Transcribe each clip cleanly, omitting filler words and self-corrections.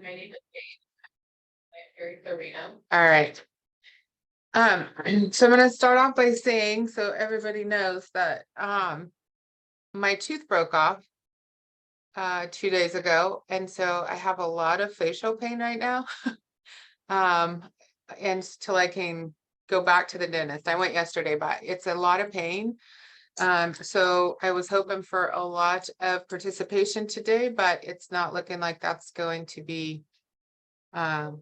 My name is all right. So I'm going to start off by saying, so everybody knows that my tooth broke off 2 days ago, and so I have a lot of facial pain right now. And till I can go back to the dentist. I went yesterday, but it's a lot of pain. So I was hoping for a lot of participation today, but it's not looking like that's going to be an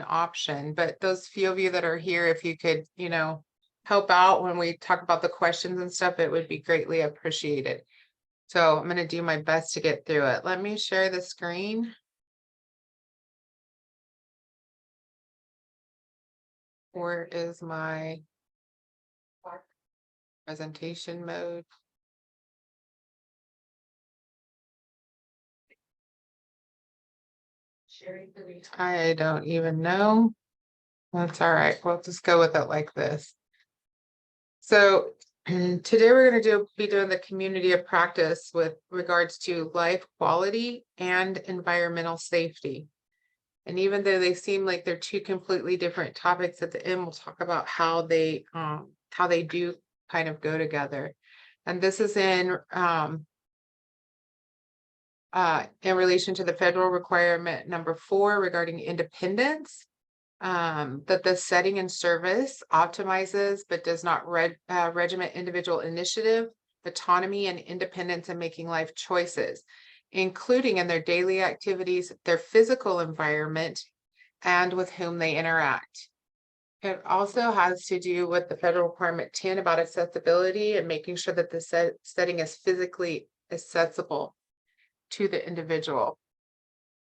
option. But those few of you that are here, if you could, help out when we talk about the questions and stuff, it would be greatly appreciated. So I'm going to do my best to get through it. Let me share the screen. Where is my presentation mode? I don't even know. That's all right. We'll just go with it like this. So today we're going to be doing the community of practice with regards to life quality and environmental safety. And even though they seem like they're two completely different topics, at the end we'll talk about how they do kind of go together. And this is in relation to the federal requirement number 4 regarding independence, that the setting and service optimizes but does not regiment individual initiative, autonomy, and independence in making life choices, including in their daily activities, their physical environment, and with whom they interact. It also has to do with the federal requirement 10 about accessibility and making sure that the setting is physically accessible to the individual.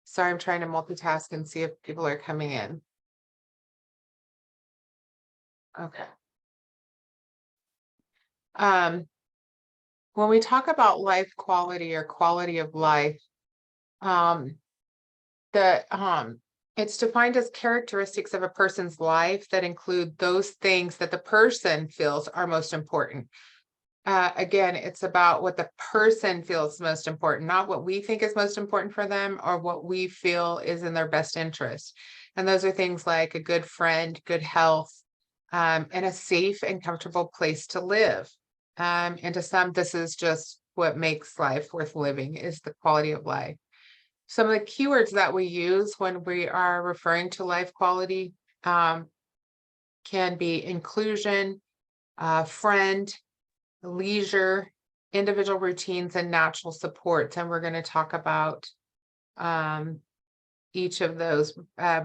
Sorry, I'm trying to multitask and see if people are coming in. Okay. When we talk about life quality or quality of life, it's defined as characteristics of a person's life that include those things that the person feels are most important. Again, it's about what the person feels most important, not what we think is most important for them or what we feel is in their best interest. And those are things like a good friend, good health, and a safe and comfortable place to live. And to some, this is just what makes life worth living, is the quality of life. Some of the keywords that we use when we are referring to life quality can be inclusion, friend, leisure, individual routines, and natural supports. And we're going to talk about each of those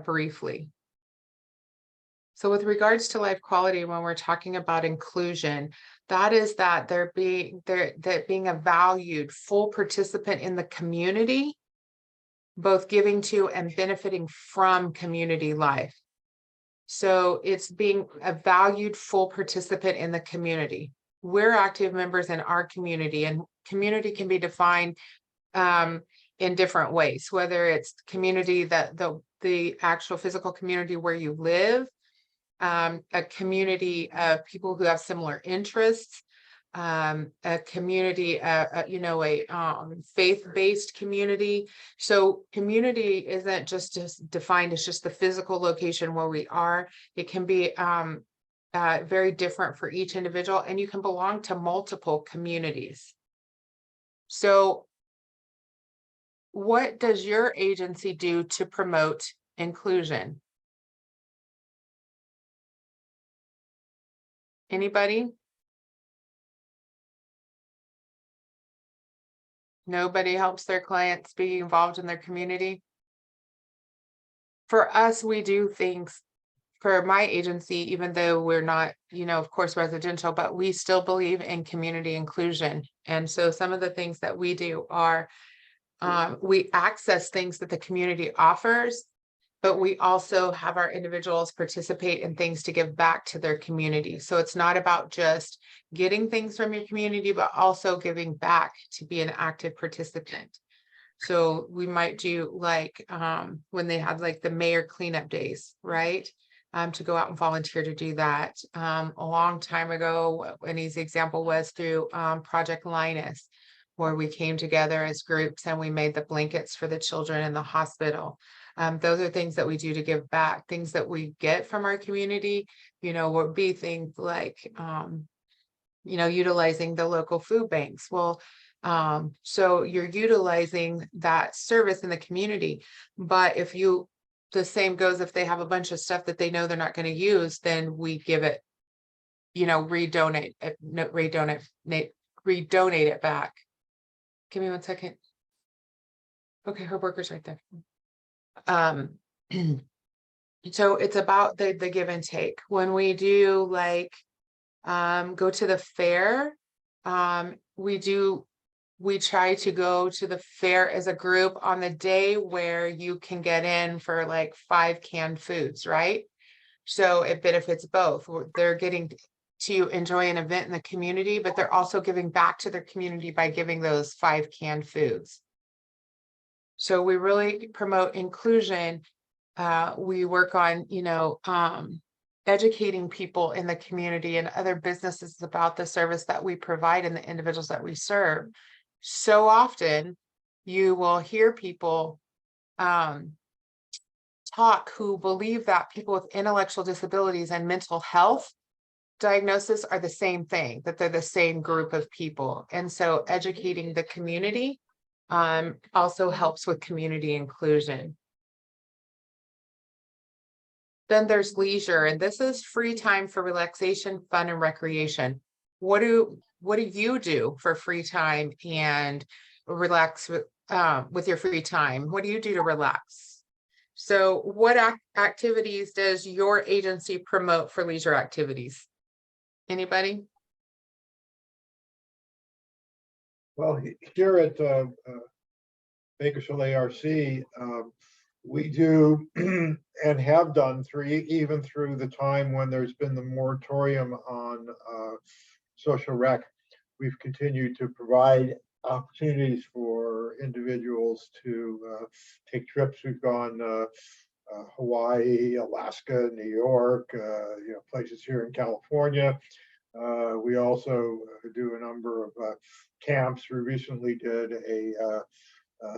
briefly. So with regards to life quality, when we're talking about inclusion, that is that they're being a valued full participant in the community, both giving to and benefiting from community life. So it's being a valued full participant in the community. We're active members in our community, and community can be defined in different ways, whether it's community, that the actual physical community where you live, a community of people who have similar interests, a community, a faith-based community. So community isn't just defined as just the physical location where we are. It can be very different for each individual, and you can belong to multiple communities. So what does your agency do to promote inclusion? Anybody? Nobody helps their clients be involved in their community? For us, we do things. For my agency, even though we're not, of course, residential, but we still believe in community inclusion. And so some of the things that we do are we access things that the community offers, but we also have our individuals participate in things to give back to their community. So it's not about just getting things from your community, but also giving back to be an active participant. So we might do like when they had like the mayor cleanup days, right? To go out and volunteer to do that. A long time ago, Winnie's example was through Project Linus, where we came together as groups and we made the blankets for the children in the hospital. Those are things that we do to give back, things that we get from our community, would be things like, utilizing the local food banks. Well, so you're utilizing that service in the community, but the same goes if they have a bunch of stuff that they know they're not going to use, then we give it, redonate it back. Give me 1 second. Okay, her worker's right there. So it's about the give and take. When we do go to the fair, we try to go to the fair as a group on the day where you can get in for 5 canned foods, right? So it benefits both. They're getting to enjoy an event in the community, but they're also giving back to their community by giving those 5 canned foods. So we really promote inclusion. We work on, educating people in the community and other businesses about the service that we provide and the individuals that we serve. So often you will hear people talk who believe that people with intellectual disabilities and mental health diagnosis are the same thing, that they're the same group of people. And so educating the community also helps with community inclusion. Then there's leisure, and this is free time for relaxation, fun, and recreation. What do you do for free time and relax with your free time? What do you do to relax? So what activities does your agency promote for leisure activities? Anybody? Well, here at Bakersfield ARC, we do and have done even through the time when there's been the moratorium on social rec. We've continued to provide opportunities for individuals to take trips. We've gone Hawaii, Alaska, New York, places here in California. We also do a number of camps. We recently did a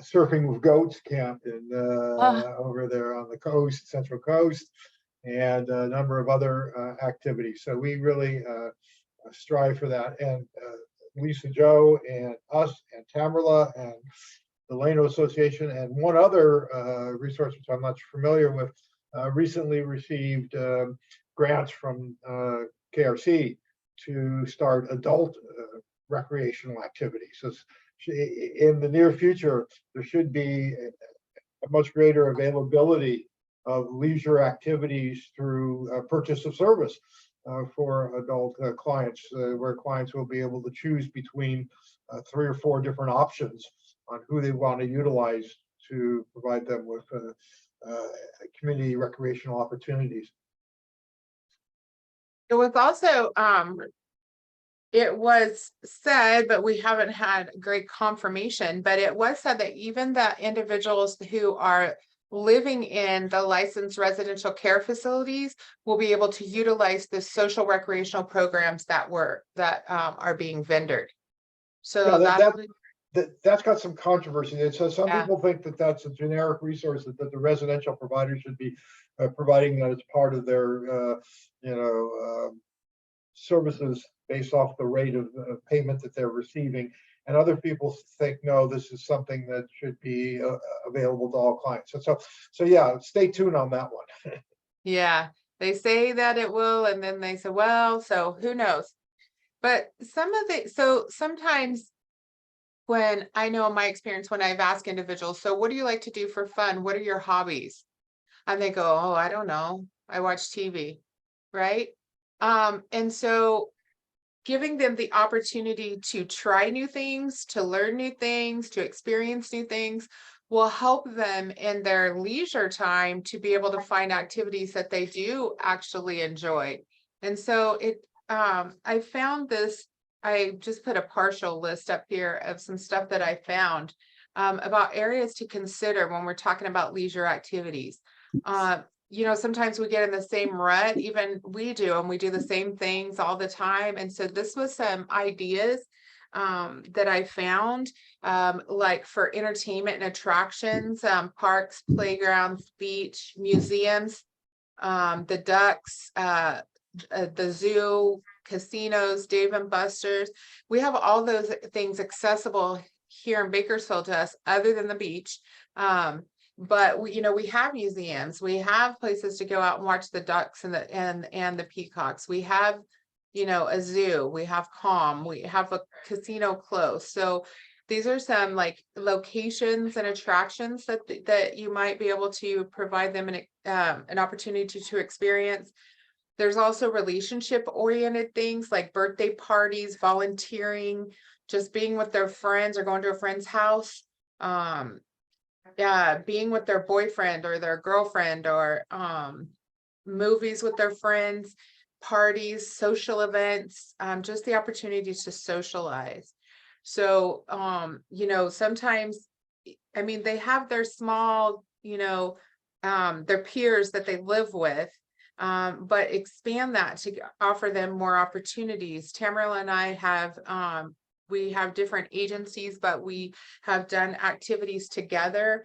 surfing with goats camp in over there on the coast, Central Coast, and a number of other activities. So we really strive for that. And Lisa Joe and us and Tamerla and the Lano Association and one other resource, which I'm not familiar with, recently received grants from KRC to start adult recreational activities. So in the near future, there should be a much greater availability of leisure activities through purchase of service for adult clients, where clients will be able to choose between 3 or 4 different options on who they want to utilize to provide them with community recreational opportunities. It was also it was said, but we haven't had great confirmation, but it was said that even the individuals who are living in the licensed residential care facilities will be able to utilize the social recreational programs that are being vendored. So that's got some controversy. And so some people think that that's a generic resource that the residential providers should be providing, that it's part of their services based off the rate of payment that they're receiving. And other people think, no, this is something that should be available to all clients. So yeah, stay tuned on that one. Yeah, they say that it will, and then they say, well, so who knows? But sometimes when I know in my experience, when I've asked individuals, so what do you like to do for fun? What are your hobbies? And they go, oh, I don't know. I watch TV, right? And so giving them the opportunity to try new things, to learn new things, to experience new things will help them in their leisure time to be able to find activities that they do actually enjoy. And so I found this, I just put a partial list up here of some stuff that I found about areas to consider when we're talking about leisure activities. Sometimes we get in the same rut, even we do, and we do the same things all the time. And so this was some ideas that I found, like for entertainment and attractions, parks, playgrounds, beach, museums, the Ducks, the zoo, casinos, Dave and Buster's. We have all those things accessible here in Bakersfield to us, other than the beach. But we, we have museums, we have places to go out and watch the ducks and the peacocks. We have, a zoo, we have CoP, we have a casino close. So these are some like locations and attractions that you might be able to provide them an opportunity to experience. There's also relationship oriented things like birthday parties, volunteering, just being with their friends or going to a friend's house. Being with their boyfriend or their girlfriend, or movies with their friends, parties, social events, just the opportunities to socialize. So, sometimes, I mean, they have their small, their peers that they live with, but expand that to offer them more opportunities. Tamara and I have, we have different agencies, but we have done activities together,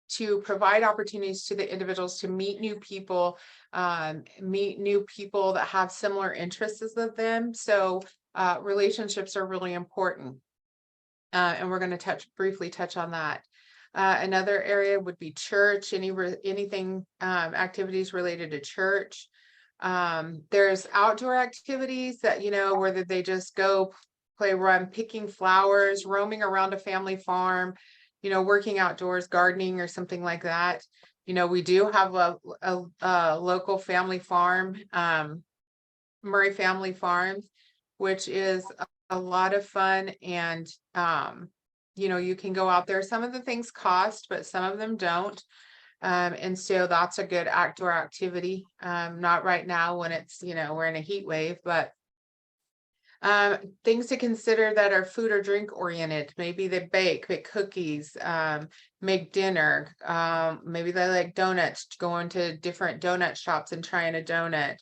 to provide opportunities to the individuals to meet new people that have similar interests as them. So relationships are really important. And we're going to briefly touch on that. Another area would be church, anything activities related to church. There's outdoor activities that, whether they just go play, run, picking flowers, roaming around a family farm, working outdoors, gardening or something like that. We do have a local family farm, Murray Family Farms, which is a lot of fun. And, you can go out there. Some of the things cost, but some of them don't. And so that's a good outdoor activity. Not right now when it's, we're in a heat wave, but things to consider that are food or drink oriented. Maybe they bake cookies, make dinner. Maybe they like donuts, going to different donut shops and trying a donut.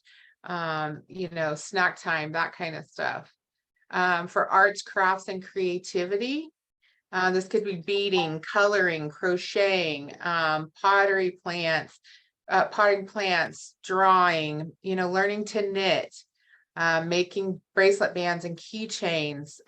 Snack time, that kind of stuff. For arts, crafts, and creativity, this could be beading, coloring, crocheting, potting plants, drawing, learning to knit, making bracelet bands and keychains,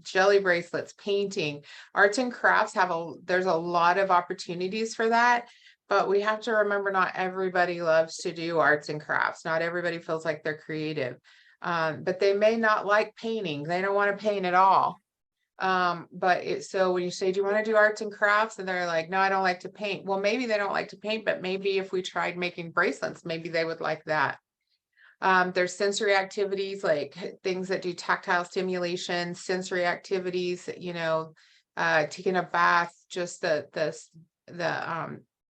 jelly bracelets, painting. Arts and crafts there's a lot of opportunities for that, but we have to remember not everybody loves to do arts and crafts. Not everybody feels like they're creative, but they may not like painting. They don't want to paint at all. So when you say, do you want to do arts and crafts? And they're like, no, I don't like to paint. Well, maybe they don't like to paint, but maybe if we tried making bracelets, maybe they would like that. There's sensory activities, like things that do tactile stimulation, sensory activities, taking a bath, just the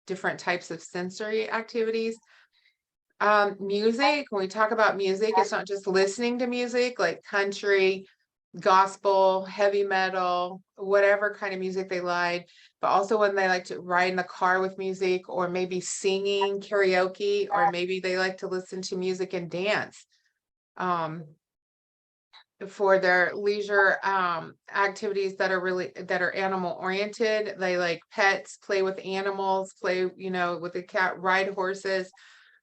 different types of sensory activities. Music, when we talk about music, it's not just listening to music like country, gospel, heavy metal, whatever kind of music they like, but also when they like to ride in the car with music, or maybe singing karaoke, or maybe they like to listen to music and dance. For their leisure activities that are animal oriented, they like pets, play with animals, play, with a cat, ride horses,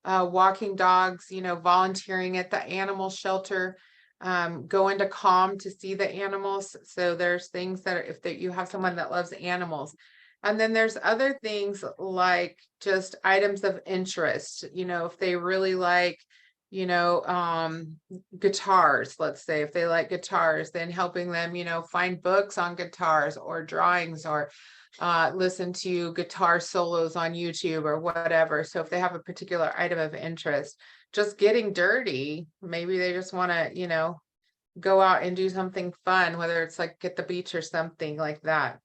walking dogs, volunteering at the animal shelter, go into CoP to see the animals. So there's things that if you have someone that loves animals. And then there's other things like just items of interest, if they really like, guitars, let's say, if they like guitars, then helping them, find books on guitars or drawings, or listen to guitar solos on YouTube or whatever. So if they have a particular item of interest, just getting dirty, maybe they just want to, go out and do something fun, whether it's like at the beach or something like that.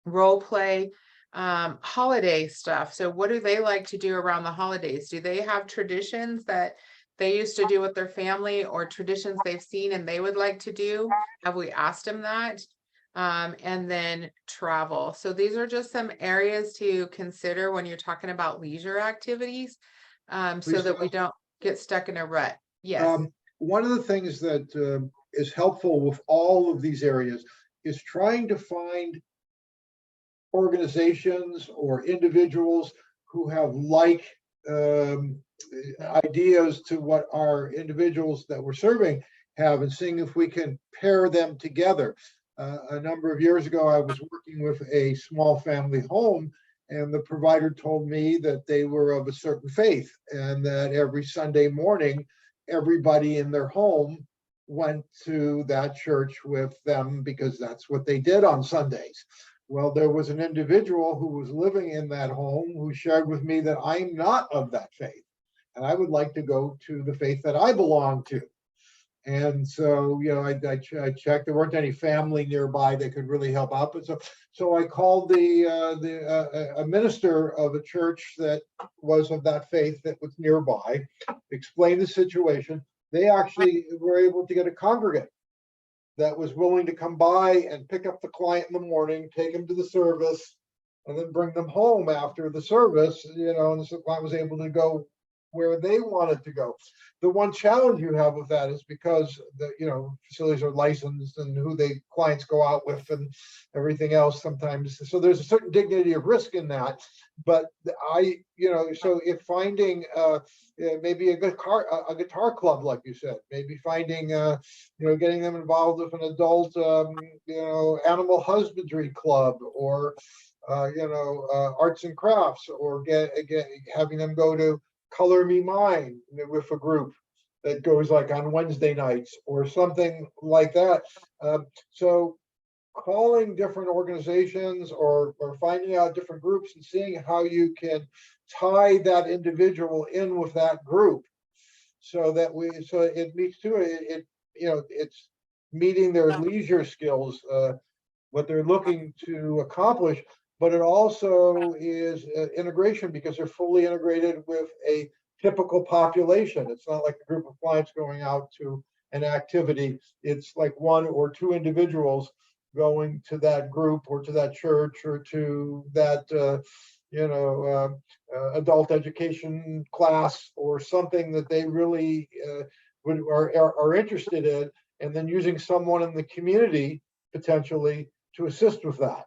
Role play, holiday stuff. So what do they like to do around the holidays? Do they have traditions that they used to do with their family, or traditions they've seen and they would like to do? Have we asked them that? And then travel. So these are just some areas to consider when you're talking about leisure activities, so that we don't get stuck in a rut. Yes. One of the things that is helpful with all of these areas is trying to find organizations or individuals who have ideas to what our individuals that we're serving have, and seeing if we can pair them together. A number of years ago, I was working with a small family home, and the provider told me that they were of a certain faith, and that every Sunday morning, everybody in their home went to that church with them because that's what they did on Sundays. Well, there was an individual who was living in that home who shared with me that I'm not of that faith, and I would like to go to the faith that I belong to. And so, I checked. There weren't any family nearby that could really help out. But so I called a minister of a church that was of that faith that was nearby, explained the situation. They actually were able to get a congregant that was willing to come by and pick up the client in the morning, take him to the service, and then bring them home after the service. And the client was able to go where they wanted to go. The one challenge you have with that is because the facilities are licensed and who clients go out with and everything else sometimes. So there's a certain dignity of risk in that. But so if finding maybe a guitar club, like you said, maybe finding getting them involved with an adult animal husbandry club, or arts and crafts, or having them go to Color Me Mine with a group that goes like on Wednesday nights or something like that. So calling different organizations or finding out different groups and seeing how you can tie that individual in with that group, so it meets to it's meeting their leisure skills, what they're looking to accomplish. But it also is integration, because they're fully integrated with a typical population. It's not like a group of clients going out to an activity. It's like one or two individuals going to that group or to that church or to that adult education class or something that they really are interested in, and then using someone in the community potentially to assist with that.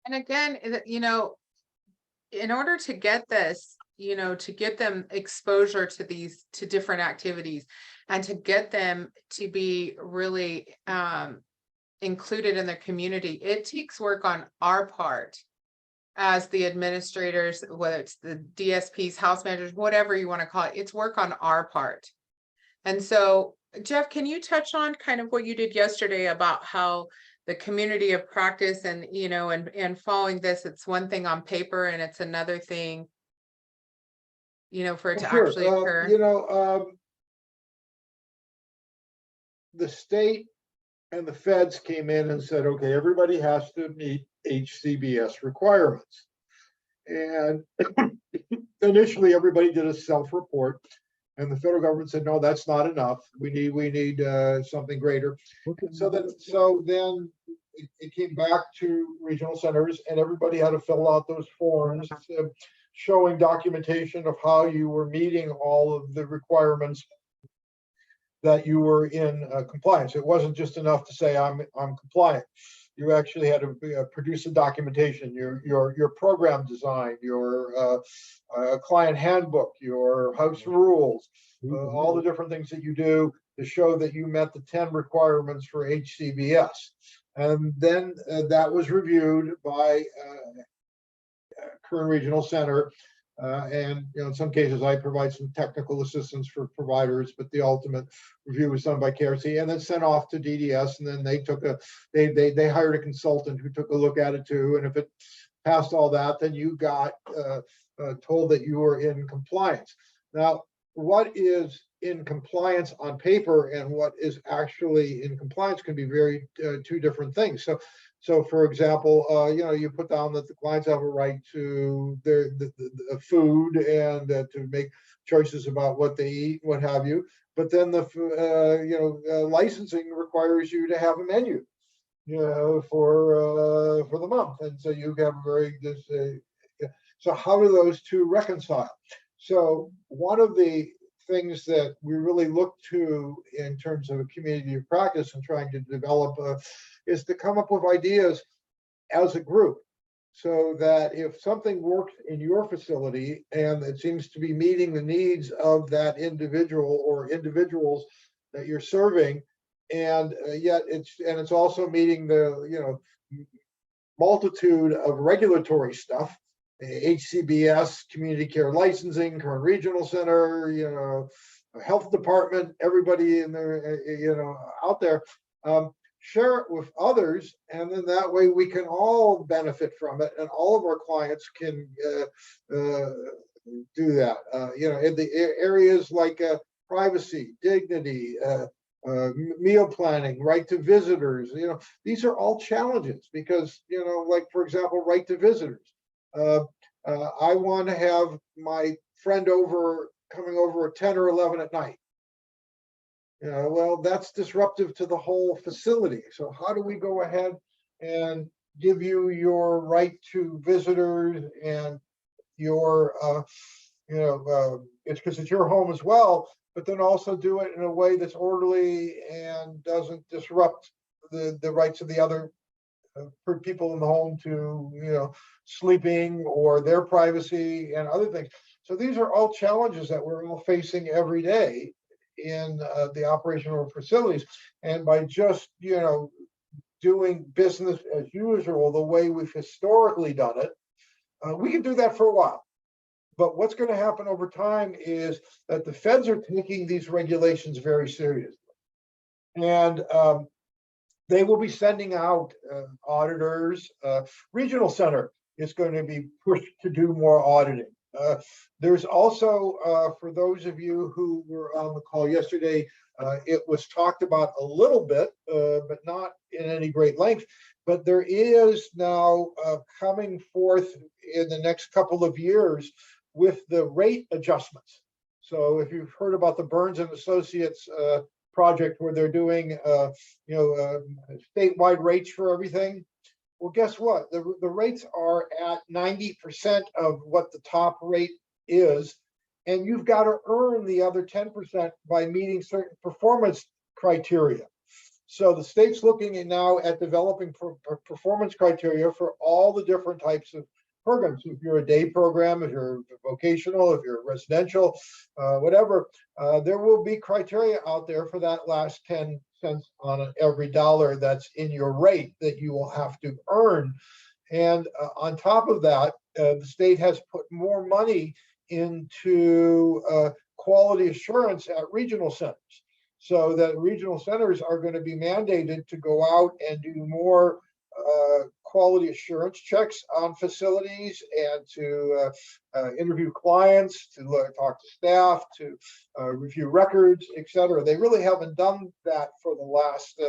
And again, in order to get this, to get them exposure to different activities, and to get them to be really included in their community, it takes work on our part as the administrators, whether it's the DSPs, house managers, whatever you want to call it. It's work on our part. And so, Jeff, can you touch on kind of what you did yesterday about how the community of practice and following this, it's one thing on paper and it's another thing, for it to actually occur? The state and the feds came in and said, okay, everybody has to meet HCBS requirements. And initially everybody did a self-report, and the federal government said, no, that's not enough. We need something greater. So then it came back to regional centers, and everybody had to fill out those forms showing documentation of how you were meeting all of the requirements, that you were in compliance. It wasn't just enough to say I'm compliant. You actually had to produce the documentation, your program design, your client handbook, your house rules, all the different things that you do to show that you met the 10 requirements for HCBS. And then that was reviewed by Kern Regional Center. And in some cases, I provide some technical assistance for providers, but the ultimate review was done by KRC, and then sent off to DDS. And then they hired a consultant who took a look at it too. And if it passed all that, then you got told that you were in compliance. Now, what is in compliance on paper and what is actually in compliance can be very two different things. So for example, you put down that the clients have a right to the food and to make choices about what they eat, what have you. But then the licensing requires you to have a menu, for the month, and so you have so how do those two reconcile? So one of the things that we really look to in terms of a community of practice and trying to develop is to come up with ideas as a group, so that if something works in your facility and it seems to be meeting the needs of that individual or individuals that you're serving, and yet it's also meeting the multitude of regulatory stuff, HCBS, community care licensing, current regional center, health department, everybody in there, out there. Share it with others, and then that way we can all benefit from it, and all of our clients can do that. In the areas like privacy, dignity, meal planning, right to visitors. These are all challenges because, like for example, right to visitors. I want to have my friend coming over at 10 or 11 at night. Well, that's disruptive to the whole facility. So how do we go ahead and give you your right to visitors and your, it's because it's your home as well, but then also do it in a way that's orderly and doesn't disrupt the rights of the other people in the home to, sleeping or their privacy and other things. So these are all challenges that we're all facing every day in the operational facilities, and by just doing business as usual the way we've historically done it, we can do that for a while. But what's going to happen over time is that the feds are taking these regulations very seriously, and they will be sending out auditors. Regional center is going to be pushed to do more auditing. There's also, for those of you who were on the call yesterday, it was talked about a little bit, but not in any great length. But there is now coming forth in the next couple of years with the rate adjustments. So if you've heard about the Burns and Associates project where they're doing, statewide rates for everything. Well, guess what? The rates are at 90% of what the top rate is, and you've got to earn the other 10% by meeting certain performance criteria. So the state's looking at now at developing performance criteria for all the different types of programs. If you're a day program, if you're vocational, if you're residential, whatever, there will be criteria out there for that last 10 cents on every dollar that's in your rate that you will have to earn. And on top of that, the state has put more money into quality assurance at regional centers, so that regional centers are going to be mandated to go out and do more quality assurance checks on facilities, and to interview clients, to talk to staff, to review records, etc. They really haven't done that for the last,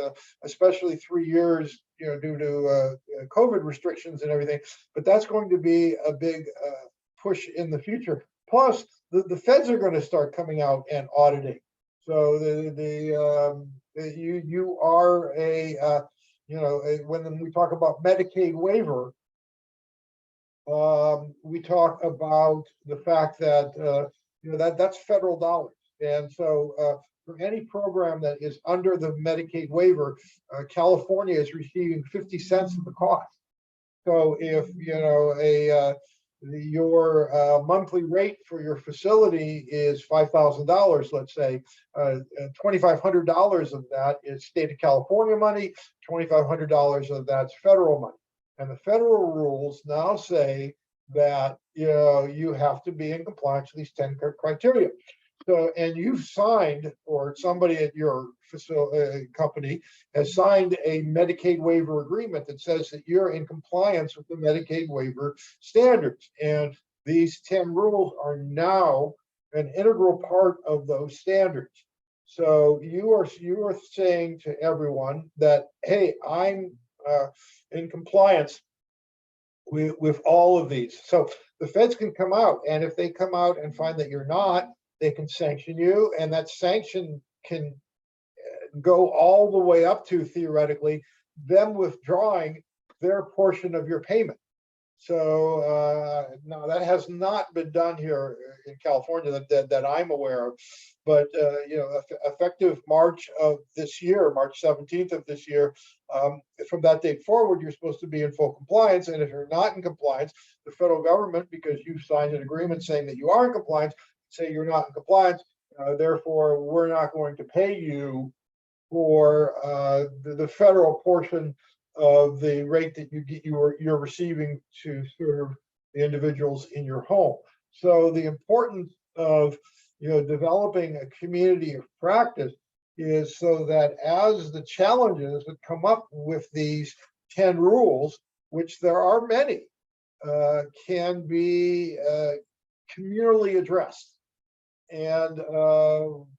especially 3 years, due to COVID restrictions and everything. But that's going to be a big push in the future. Plus, the feds are going to start coming out and auditing. So you are when we talk about Medicaid waiver, we talk about the fact that that's federal dollars, and so for any program that is under the Medicaid waiver, California is receiving 50 cents of the cost. So if your monthly rate for your facility is $5,000, let's say, $2,500 of that is state of California money, $2,500 of that's federal money. And the federal rules now say that you have to be in compliance with these 10 criteria. So, and you've signed, or somebody at your facility company has signed a Medicaid waiver agreement that says that you're in compliance with the Medicaid waiver standards. And these 10 rules are now an integral part of those standards. So you are saying to everyone that, hey, I'm in compliance with all of these. So the feds can come out, and if they come out and find that you're not, they can sanction you, and that sanction can go all the way up to, theoretically, them withdrawing their portion of your payment. So no, that has not been done here in California that I'm aware of. But effective March of this year, March 17th of this year, from that date forward, you're supposed to be in full compliance. And if you're not in compliance, the federal government, because you've signed an agreement saying that you are in compliance, say you're not in compliance. Therefore, we're not going to pay you for the federal portion of the rate that you're receiving to serve the individuals in your home. So the importance of developing a community of practice is so that as the challenges that come up with these 10 rules, which there are many, can be communally addressed. And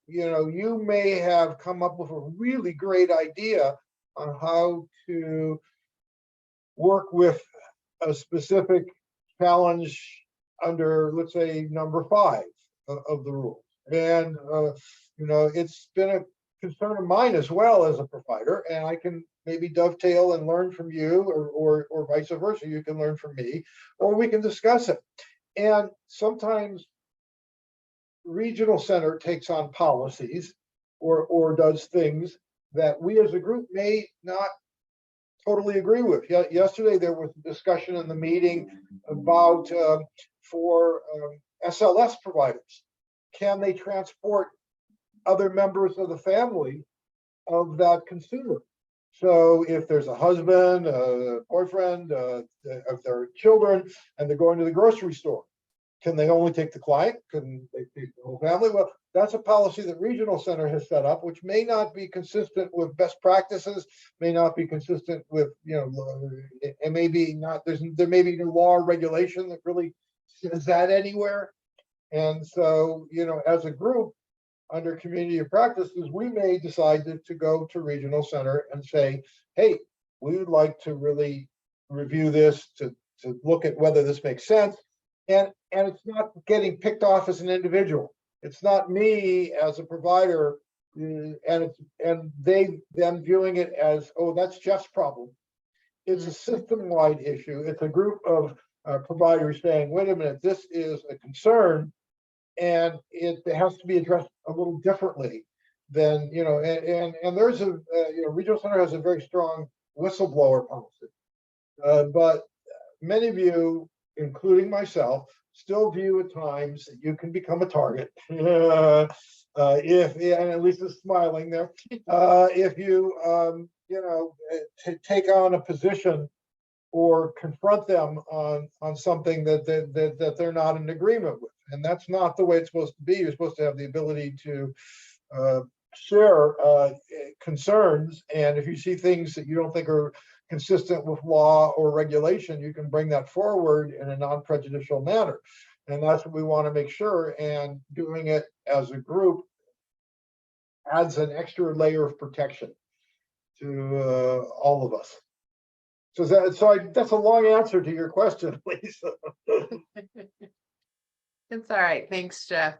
you may have come up with a really great idea on how to work with a specific challenge under, let's say, number 5 of the rules. And it's been a concern of mine as well as a provider, and I can maybe dovetail and learn from you, or vice versa. You can learn from me, or we can discuss it. And sometimes regional center takes on policies or does things that we as a group may not totally agree with. Yesterday, there was a discussion in the meeting about for SLS providers. Can they transport other members of the family of that consumer? So if there's a husband, a boyfriend, if there are children, and they're going to the grocery store, can they only take the client? Can they take the whole family? Well, that's a policy that Regional Center has set up, which may not be consistent with best practices, may not be consistent with, it may be not, there may be no law or regulation that really says that anywhere. And so, as a group, under community of practices, we may decide to go to Regional Center and say, hey, we would like to really review this to look at whether this makes sense. And it's not getting picked off as an individual. It's not me as a provider, and them viewing it as, oh, that's Jeff's problem. It's a system-wide issue. It's a group of providers saying, wait a minute, this is a concern, and it has to be addressed a little differently than, and there's a, Regional Center has a very strong whistleblower policy. But many of you, including myself, still view at times that you can become a target. If, and at least is smiling there, if you, take on a position or confront them on something that they're not in agreement with. And that's not the way it's supposed to be. You're supposed to have the ability to share concerns. And if you see things that you don't think are consistent with law or regulation, you can bring that forward in a non-prejudicial manner. And that's what we want to make sure. And doing it as a group adds an extra layer of protection to all of us. So that's a long answer to your question, Lisa. It's all right. Thanks, Jeff.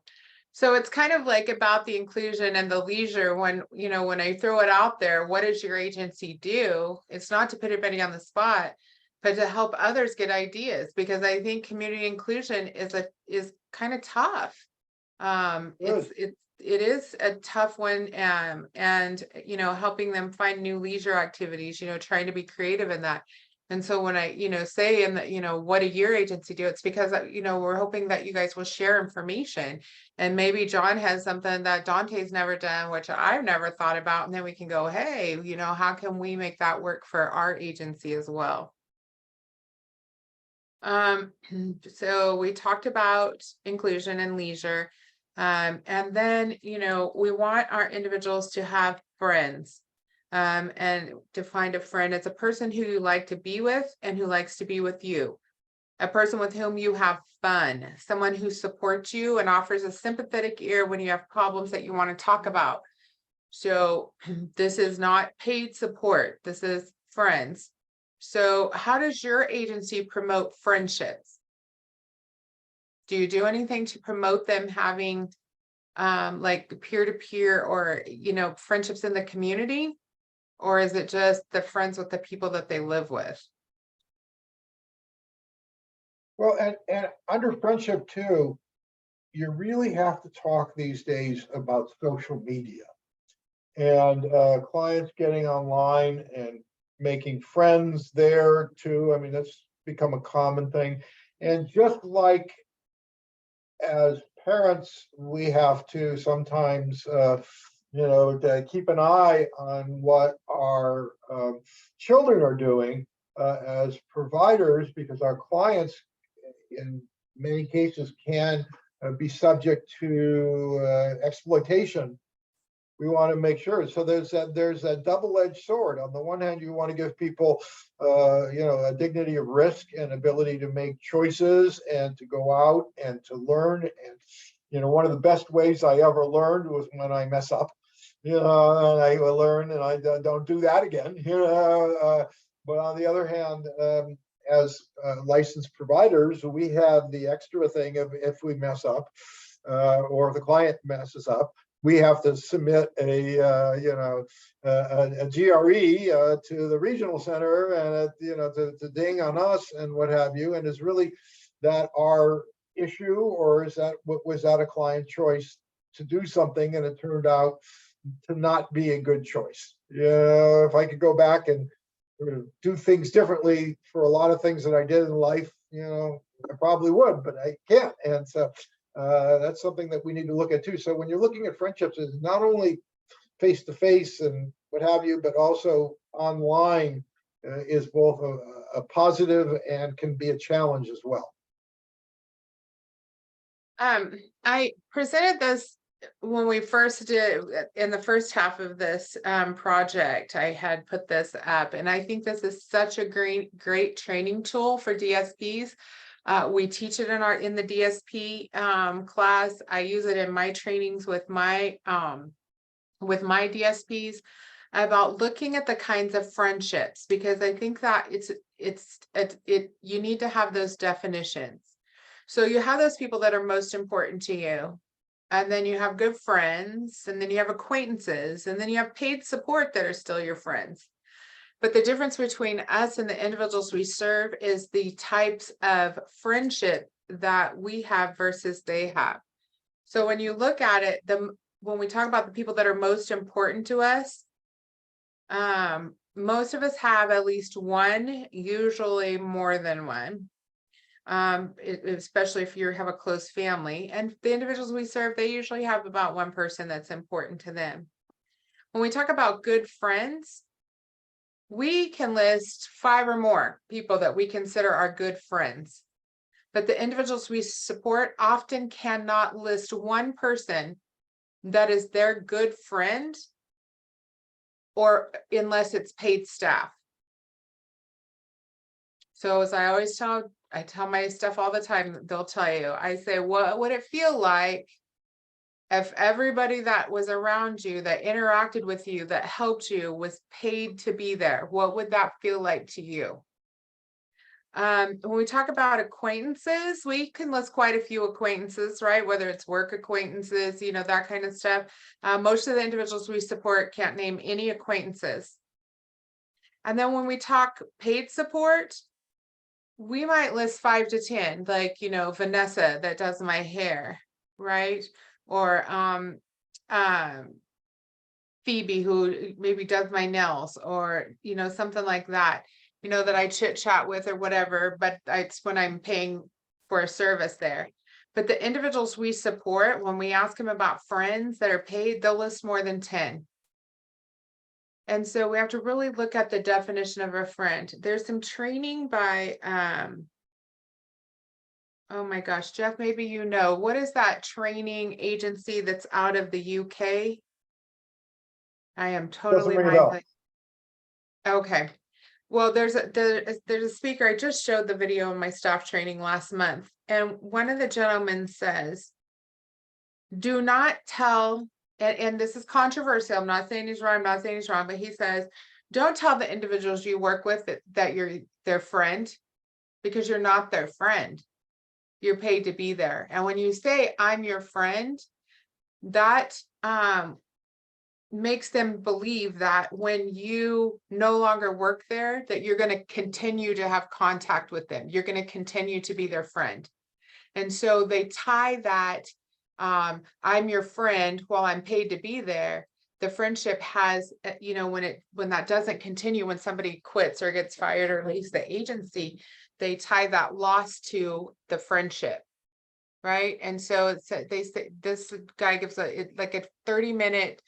So it's kind of like about the inclusion and the leisure. When I throw it out there, what does your agency do? It's not to put anybody on the spot, but to help others get ideas, because I think community inclusion is kind of tough. It is a tough one, and helping them find new leisure activities, trying to be creative in that. And so when I, say, and what do your agency do? It's because, we're hoping that you guys will share information, and maybe John has something that Dante's never done, which I've never thought about. And then we can go, hey, how can we make that work for our agency as well? So we talked about inclusion and leisure. And then, we want our individuals to have friends. And to find a friend, it's a person who you like to be with and who likes to be with you. A person with whom you have fun, someone who supports you and offers a sympathetic ear when you have problems that you want to talk about. So this is not paid support. This is friends. So how does your agency promote friendships? Do you do anything to promote them having like peer-to-peer or, friendships in the community? Or is it just the friends with the people that they live with? Well, and under friendship too, you really have to talk these days about social media and clients getting online and making friends there too. I mean, that's become a common thing. And just like as parents, we have to sometimes, to keep an eye on what our children are doing as providers, because our clients, in many cases, can be subject to exploitation. We want to make sure. So there's a double-edged sword. On the one hand, you want to give people, a dignity of risk and ability to make choices and to go out and to learn. And one of the best ways I ever learned was when I mess up. And I learn and I don't do that again. But on the other hand, as licensed providers, we have the extra thing of if we mess up, or if the client messes up, we have to submit a GRE to the regional center, and to ding on us and what have you. And is really that our issue, or was that a client choice to do something and it turned out to not be a good choice? If I could go back and do things differently for a lot of things that I did in life, I probably would, but I can't. And so that's something that we need to look at too. So when you're looking at friendships, it's not only face to face and what have you, but also online is both a positive and can be a challenge as well. I presented this when we first did in the first half of this project. I had put this up, and I think this is such a great training tool for DSPs. We teach it in the DSP class. I use it in my trainings with my DSPs about looking at the kinds of friendships, because I think that you need to have those definitions. So you have those people that are most important to you, and then you have good friends, and then you have acquaintances, and then you have paid support that are still your friends. But the difference between us and the individuals we serve is the types of friendship that we have versus they have. So when you look at it, when we talk about the people that are most important to us, most of us have at least one, usually more than one. Especially if you have a close family, and the individuals we serve, they usually have about one person that's important to them. When we talk about good friends, we can list 5 or more people that we consider our good friends, but the individuals we support often cannot list one person that is their good friend, or unless it's paid staff. So as I always tell my staff all the time, they'll tell you, I say, what would it feel like if everybody that was around you, that interacted with you, that helped you, was paid to be there? What would that feel like to you? When we talk about acquaintances, we can list quite a few acquaintances, right? Whether it's work acquaintances, that kind of stuff. Most of the individuals we support can't name any acquaintances. And then when we talk paid support, we might list 5 to 10, like, Vanessa that does my hair, right? Or Phoebe who maybe does my nails, or, something like that, that I chit chat with or whatever, but it's when I'm paying for a service there. But the individuals we support, when we ask them about friends that are paid, they'll list more than 10. And so we have to really look at the definition of a friend. There's some training by, oh my gosh, Jeff, maybe what is that training agency that's out of the UK? I am totally mindless. Okay. Well, there's a speaker. I just showed the video in my staff training last month, and one of the gentlemen says, do not tell, and this is controversial, I'm not saying he's right, I'm not saying he's wrong, but he says, don't tell the individuals you work with that you're their friend, because you're not their friend. You're paid to be there. And when you say I'm your friend, that makes them believe that when you no longer work there, that you're going to continue to have contact with them. You're going to continue to be their friend. And so they tie that, I'm your friend while I'm paid to be there. The friendship has, when that doesn't continue, when somebody quits or gets fired or leaves the agency, they tie that loss to the friendship. Right. And so they say this guy gives a 30-minute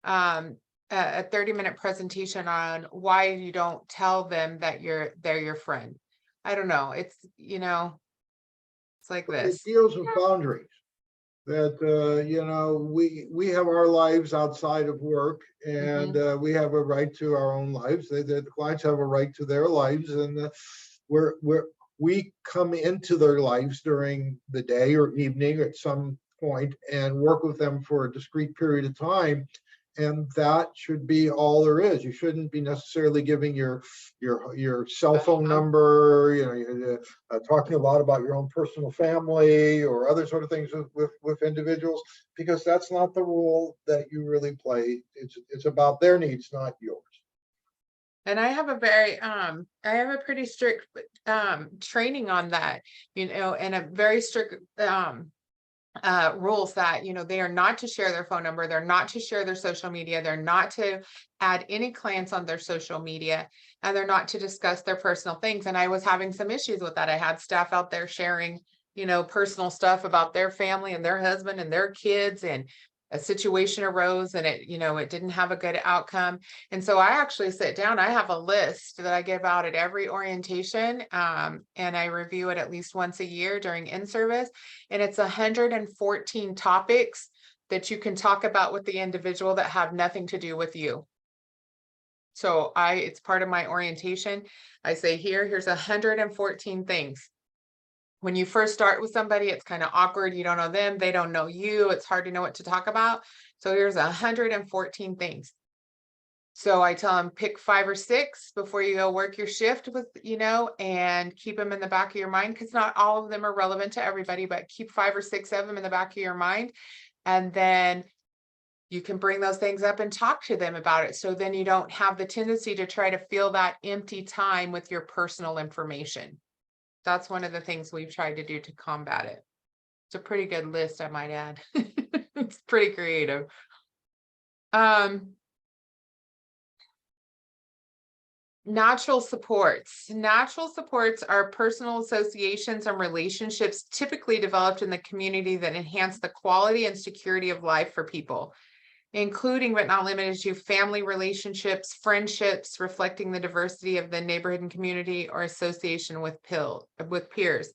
a 30-minute presentation on why you don't tell them that they're your friend. I don't know. It's like It this. deals with boundaries. That we have our lives outside of work, and we have a right to our own lives. The clients have a right to their lives, and we come into their lives during the day or evening at some point and work with them for a discrete period of time. And that should be all there is. You shouldn't be necessarily giving your cell phone number, talking a lot about your own personal family or other sort of things with individuals, because that's not the role that you really play. It's about their needs, not yours. And I have a pretty strict training on that, and a very strict rules that, they are not to share their phone number. They're not to share their social media. They're not to add any clients on their social media, and they're not to discuss their personal things. And I was having some issues with that. I had staff out there sharing, personal stuff about their family and their husband and their kids, and a situation arose and it didn't have a good outcome. And so I actually sit down, I have a list that I give out at every orientation, and I review it at least once a year during in-service. And it's 114 topics that you can talk about with the individual that have nothing to do with you. So it's part of my orientation. I say, here's 114 things. When you first start with somebody, it's kind of awkward. You don't know them. They don't know you. It's hard to know what to talk about. So here's 114 things. So I tell them, pick 5 or 6 before you go work your shift with, and keep them in the back of your mind, because not all of them are relevant to everybody, but keep 5 or 6 of them in the back of your mind. And then you can bring those things up and talk to them about it. So then you don't have the tendency to try to fill that empty time with your personal information. That's one of the things we've tried to do to combat it. It's a pretty good list, I might add. It's pretty creative. Natural supports. Natural supports are personal associations and relationships typically developed in the community that enhance the quality and security of life for people, including but not limited to family relationships, friendships, reflecting the diversity of the neighborhood and community, or association with peers.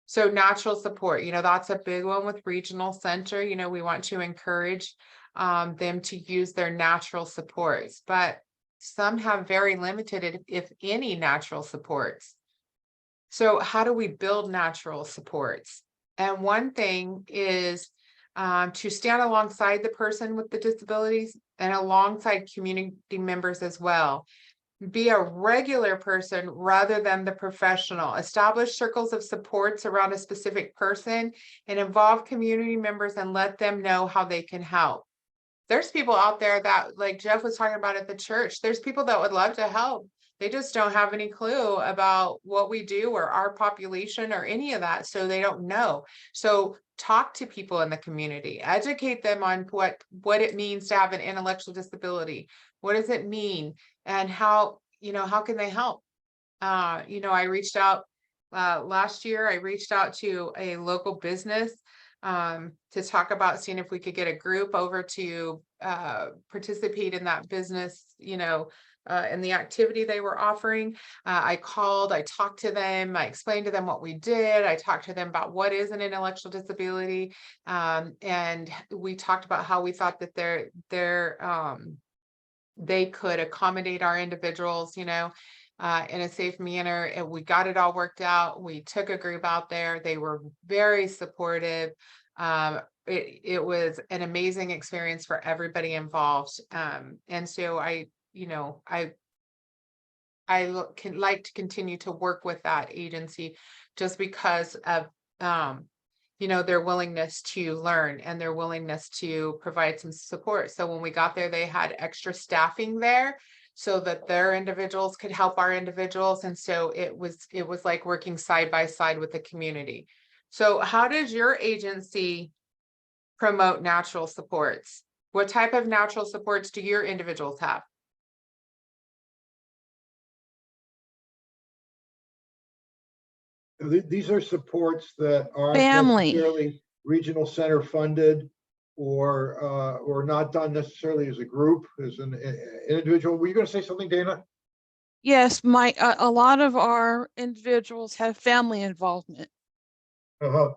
So natural support, that's a big one with regional center. We want to encourage them to use their natural supports, but some have very limited, if any, natural supports. So how do we build natural supports? And one thing is to stand alongside the person with the disabilities and alongside community members as well. Be a regular person rather than the professional. Establish circles of supports around a specific person and involve community members and let them know how they can help. There's people out there that, like Jeff was talking about at the church, there's people that would love to help. They just don't have any clue about what we do or our population or any of that. So they don't know. So talk to people in the community, educate them on what it means to have an intellectual disability. What does it mean? And how can they help? I reached out last year, I reached out to a local business to talk about seeing if we could get a group over to participate in that business, in the activity they were offering. I called, I talked to them, I explained to them what we did. I talked to them about what is an intellectual disability. And we talked about how we thought that they could accommodate our individuals, in a safe manner. And we got it all worked out. We took a group out there. They were very supportive. It was an amazing experience for everybody involved. And so I can like to continue to work with that agency just because of their willingness to learn and their willingness to provide some support. So when we got there, they had extra staffing there so that their individuals could help our individuals. And so it was like working side by side with the community. So how does your agency promote natural supports? What type of natural supports do your individuals have? These are supports that aren't Family. necessarily regional center funded or not done necessarily as a group, as an individual. Were you going to say something, Dana? Yes, a lot of our individuals have family involvement. Uh-huh.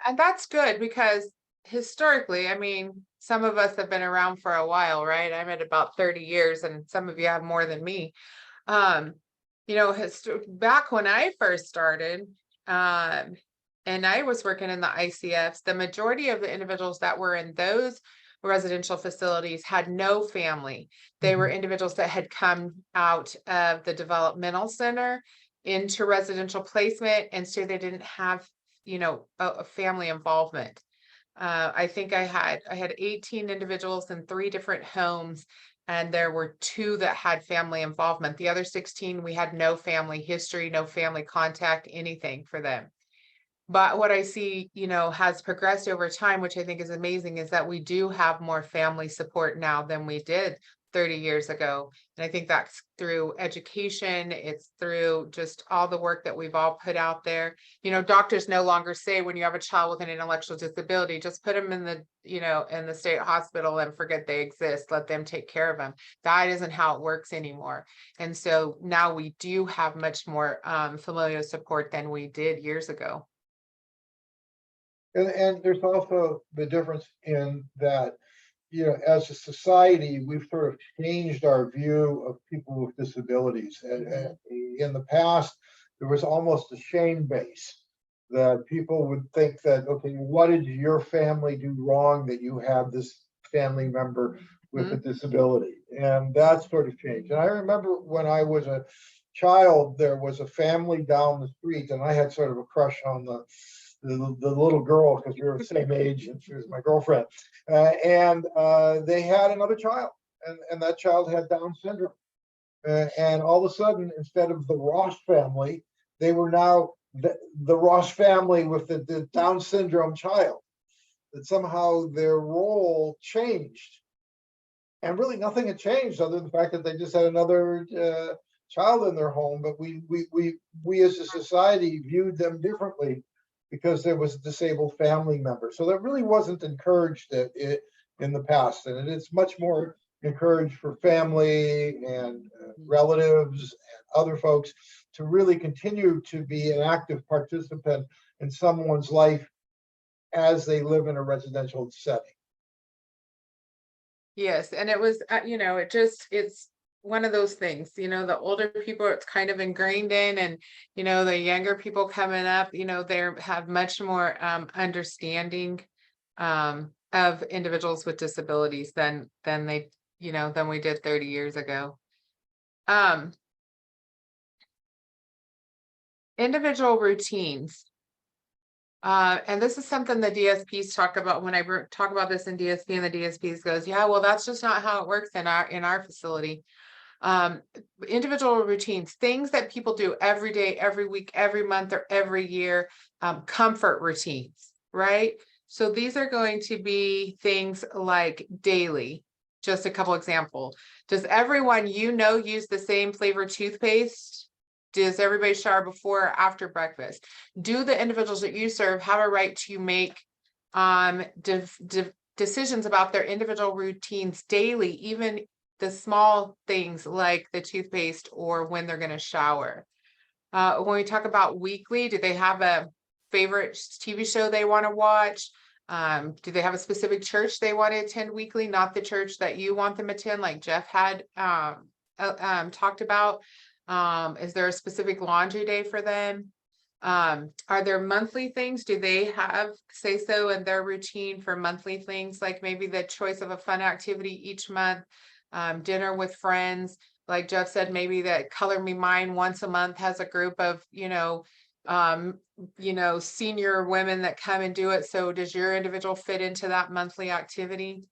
And that's good because historically, I mean, some of us have been around for a while, right? I'm at about 30 years and some of you have more than me. Back when I first started, and I was working in the ICFs, the majority of the individuals that were in those residential facilities had no family. They were individuals that had come out of the developmental center into residential placement, and so they didn't have, a family involvement. I think I had 18 individuals in 3 different homes, and there were 2 that had family involvement. The other 16, we had no family history, no family contact, anything for them. But what I see, has progressed over time, which I think is amazing, is that we do have more family support now than we did 30 years ago. And I think that's through education. It's through just all the work that we've all put out there. Doctors no longer say when you have a child with an intellectual disability, just put them in the, in the state hospital and forget they exist. Let them take care of them. That isn't how it works anymore. And so now we do have much more familial support than we did years ago. And there's also the difference in that, as a society, we've sort of changed our view of people with disabilities. And in the past, there was almost a shame base that people would think that, okay, what did your family do wrong that you have this family member with a disability? And that sort of changed. And I remember when I was a child, there was a family down the street, and I had sort of a crush on the little girl because we were the same age and she was my girlfriend. They had another child, and that child had Down syndrome. And all of a sudden, instead of the Ross family, they were now the Ross family with the Down syndrome child. That somehow their role changed. And really nothing had changed other than the fact that they just had another child in their home. But we as a society viewed them differently because there was a disabled family member. So that really wasn't encouraged in the past. And it's much more encouraged for family and relatives and other folks to really continue to be an active participant in someone's life as they live in a residential setting. Yes, and it was, it's one of those things, the older people, it's kind of ingrained in, and, the younger people coming up, they have much more understanding of individuals with disabilities than we did 30 years ago. Individual routines. And this is something the DSPs talk about when I talk about this in DSP, and the DSPs goes, yeah, well, that's just not how it works in our facility. Individual routines, things that people do every day, every week, every month, or every year, comfort routines, right? So these are going to be things like daily. Just a couple examples. Does everyone use the same flavor toothpaste? Does everybody shower before or after breakfast? Do the individuals that you serve have a right to make decisions about their individual routines daily, even the small things like the toothpaste or when they're going to shower? When we talk about weekly, do they have a favorite TV show they want to watch? Do they have a specific church they want to attend weekly, not the church that you want them to attend, like Jeff had talked about? Is there a specific laundry day for them? Are there monthly things? Do they have say so in their routine for monthly things, like maybe the choice of a fun activity each month, dinner with friends? Like Jeff said, maybe that Color Me Mine once a month has a group of, you know, senior women that come and do it. So does your individual fit into that monthly activity?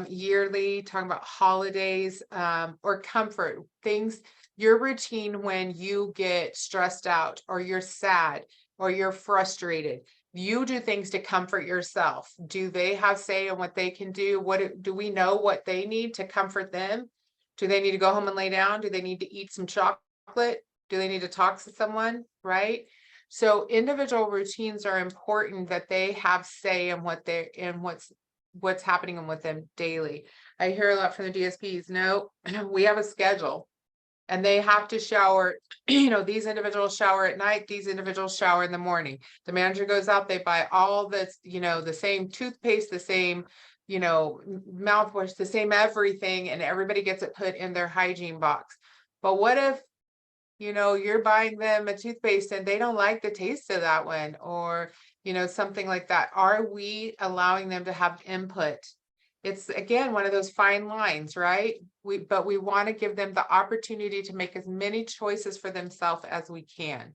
Yearly, talking about holidays, or comfort things, your routine when you get stressed out or you're sad or you're frustrated. You do things to comfort yourself. Do they have say in what they can do? Do we know what they need to comfort them? Do they need to go home and lay down? Do they need to eat some chocolate? Do they need to talk to someone? Right? So individual routines are important, that they have say in what they're in, what's happening with them daily. I hear a lot from the DSPs. No, we have a schedule and they have to shower. You know, these individuals shower at night, these individuals shower in the morning. The manager goes out, they buy all this, you know, the same toothpaste, the same, you know, mouthwash, the same everything, and everybody gets it put in their hygiene box. But what if, you know, you're buying them a toothpaste and they don't like the taste of that one, or, you know, something like that? Are we allowing them to have input? It's again, one of those fine lines, right? But we want to give them the opportunity to make as many choices for themselves as we can.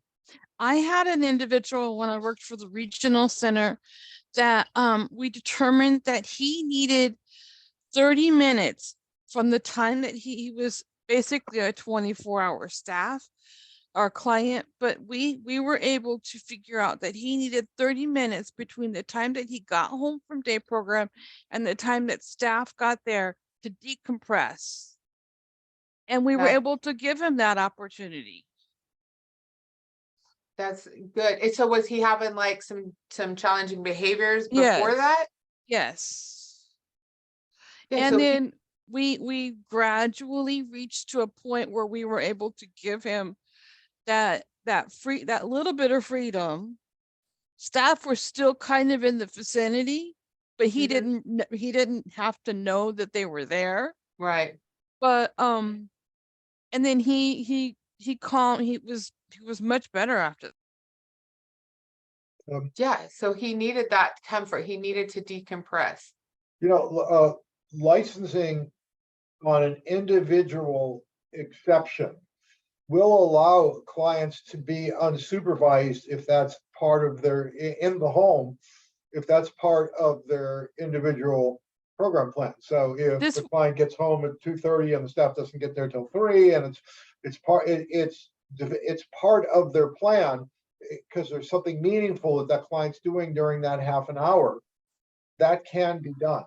I had an individual when I worked for the regional center that we determined that he needed 30 minutes from the time that he was basically a 24-hour staff, our client, but we were able to figure out that he needed 30 minutes between the time that he got home from day program and the time that staff got there to decompress. And we were able to give him that opportunity. That's good. And so was he having like some challenging behaviors before Yes. that? Yes. Yeah, And so then we gradually reached to a point where we were able to give him that little bit of freedom. Staff were still kind of in the vicinity, but he didn't have to know that they were there. right. But and then he was much better after. Yeah, so he needed that comfort. He needed to decompress. You know, licensing on an individual exception will allow clients to be unsupervised if that's part of their, in the home, if that's part of their individual program plan. So if This- the client gets home at 2:30 and the staff doesn't get there till 3, and it's part of their plan, because there's something meaningful that client's doing during that half an hour, that can be done.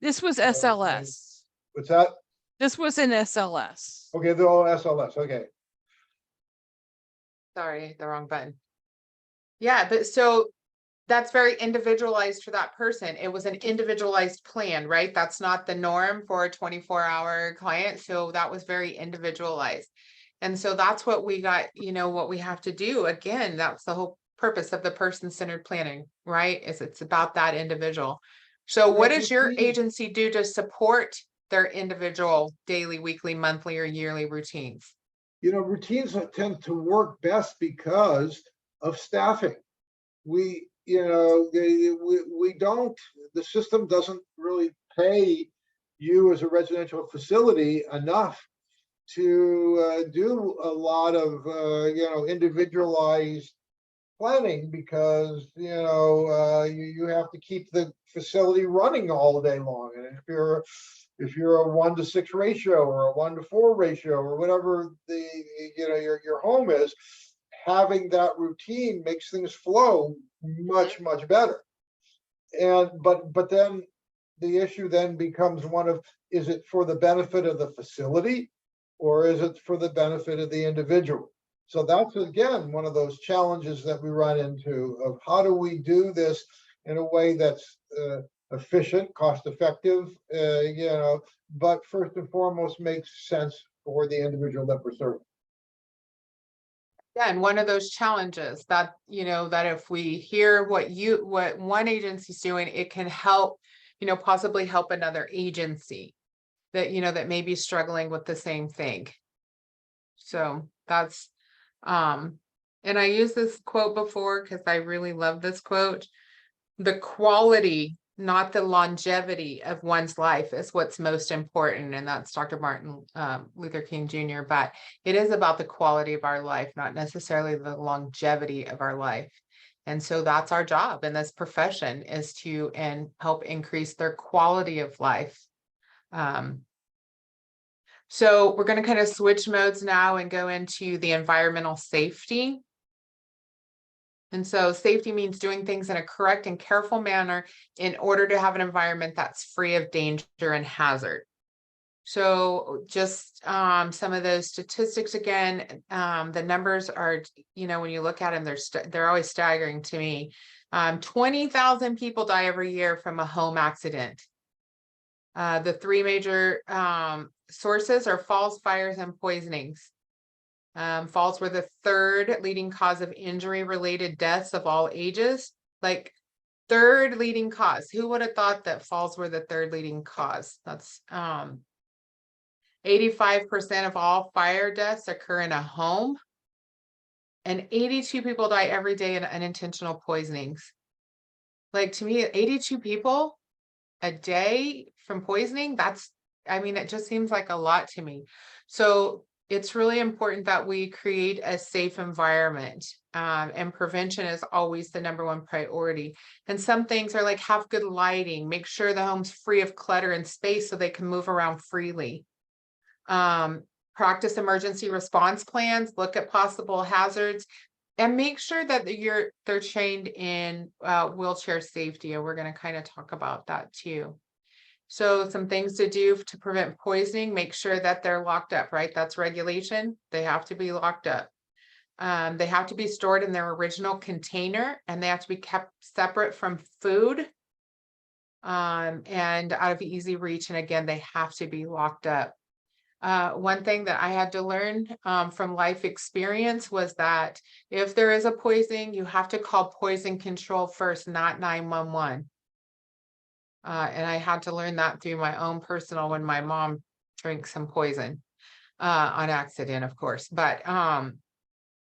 This was SLS. What's that? This was in SLS. Okay, they're all SLS. Okay. Sorry, the wrong button. Yeah, but so that's very individualized for that person. It was an individualized plan, right? That's not the norm for a 24-hour client. So that was very individualized. And so that's what we got, you know, what we have to do. Again, that's the whole purpose of the person-centered planning, right? It's about that individual. So what does your agency do to support their individual daily, weekly, monthly, or yearly routines? You know, routines tend to work best because of staffing. We, you know, we don't, the system doesn't really pay you as a residential facility enough to do a lot of, you know, individualized planning, because, you know, you have to keep the facility running all day long. And if you're a 1-to-6 ratio or a 1-to-4 ratio or whatever the, you know, your home is, having that routine makes things flow much better. And but then the issue then becomes one of, is it for the benefit of the facility or is it for the benefit of the individual? So that's again one of those challenges that we run into, of how do we do this in a way that's efficient, cost effective, you know, but first and foremost makes sense for the individual that we're serving. Yeah, and one of those challenges that, you know, that if we hear what one agency's doing, it can help, you know, possibly help another agency that, you know, that may be struggling with the same thing. So that's, and I used this quote before because I really love this quote. The quality not the longevity of one's life is what's most important. And that's Dr. Martin Luther King Jr. But it is about the quality of our life, not necessarily the longevity of our life. And so that's our job in this profession, is to help increase their quality of life. So we're going to kind of switch modes now and go into the environmental safety. And so safety means doing things in a correct and careful manner in order to have an environment that's free of danger and hazard. So just some of those statistics again, the numbers are, when you look at them, they're always staggering to me. 20,000 people die every year from a home accident. The three major sources are falls, fires, and poisonings. Falls were the third leading cause of injury-related deaths of all ages. Like, third leading cause. Who would have thought that falls were the third leading cause? That's 85% of all fire deaths occur in a home. And 82 people die every day in unintentional poisonings. Like, to me, 82 people a day from poisoning, it just seems like a lot to me. So it's really important that we create a safe environment, and prevention is always the #1 priority. And some things are like, have good lighting, make sure the home's free of clutter and space so they can move around freely. Practice emergency response plans, look at possible hazards, and make sure that they're trained in wheelchair safety. And we're going to kind of talk about that too. So some things to do to prevent poisoning: make sure that they're locked up, right? That's regulation. They have to be locked up. They have to be stored in their original container, and they have to be kept separate from food, and out of easy reach. And again, they have to be locked up. One thing that I had to learn from life experience was that if there is a poisoning, you have to call poison control first, not 911. And I had to learn that through my own personal, when my mom drank some poison on accident, of course. But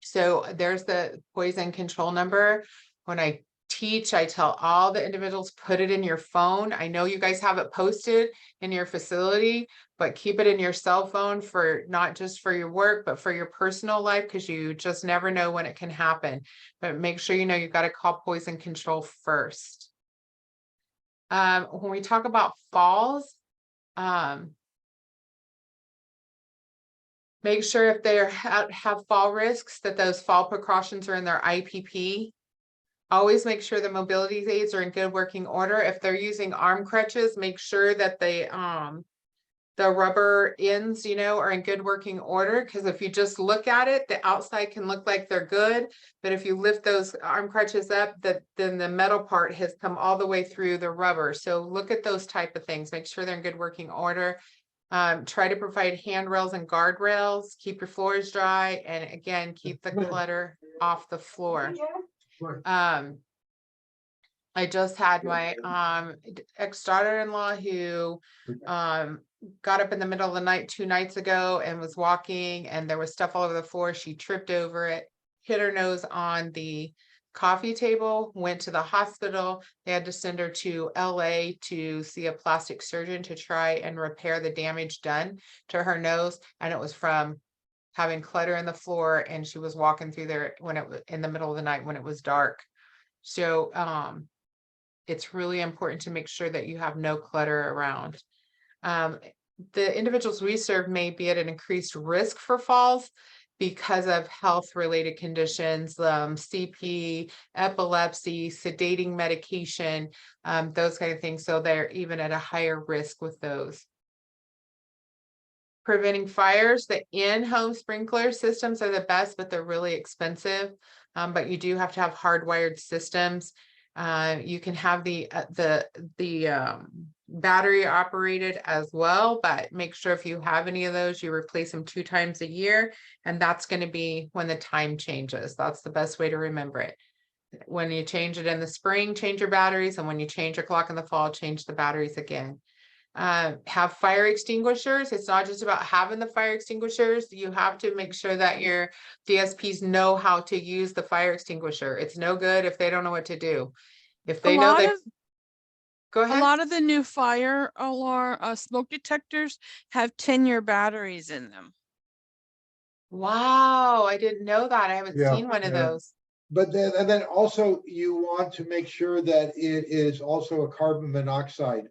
so there's the poison control number. When I teach, I tell all the individuals, put it in your phone. I know you guys have it posted in your facility, but keep it in your cell phone, for not just for your work, but for your personal life, because you just never know when it can happen. But make sure you know you've got to call poison control first. When we talk about falls, make sure if they have fall risks, that those fall precautions are in their IPP. Always make sure the mobility aids are in good working order. If they're using arm crutches, make sure that the rubber ends, are in good working order. Because if you just look at it, the outside can look like they're good, but if you lift those arm crutches up, then the metal part has come all the way through the rubber. So look at those type of things. Make sure they're in good working order. Try to provide handrails and guardrails. Keep your floors dry, and again, keep the clutter off the floor. I just had my ex-daughter-in-law who got up in the middle of the night 2 nights ago and was walking, and there was stuff all over the floor. She tripped over it, hit her nose on the coffee table, went to the hospital. They had to send her to LA to see a plastic surgeon to try and repair the damage done to her nose. And it was from having clutter in the floor, and she was walking through there when it was in the middle of the night when it was dark. So it's really important to make sure that you have no clutter around. The individuals we serve may be at an increased risk for falls because of health-related conditions, CP, epilepsy, sedating medication, those kind of things. So they're even at a higher risk with those. Preventing fires, the in-home sprinkler systems are the best, but they're really expensive. But you do have to have hardwired systems. You can have the battery operated as well, but make sure if you have any of those, you replace them 2 times a year. And that's going to be when the time changes. That's the best way to remember it. When you change it in the spring, change your batteries. And when you change your clock in the fall, change the batteries again. Have fire extinguishers. It's not just about having the fire extinguishers. You have to make sure that your DSPs know how to use the fire extinguisher. It's no good if they don't know what to do. If they know Go A ahead. lot of the new fire alarm, smoke detectors have 10-year batteries in them. Wow, I didn't know that. I haven't Yeah, seen one of yeah. those. But then, and then also you want to make sure that it is also a carbon monoxide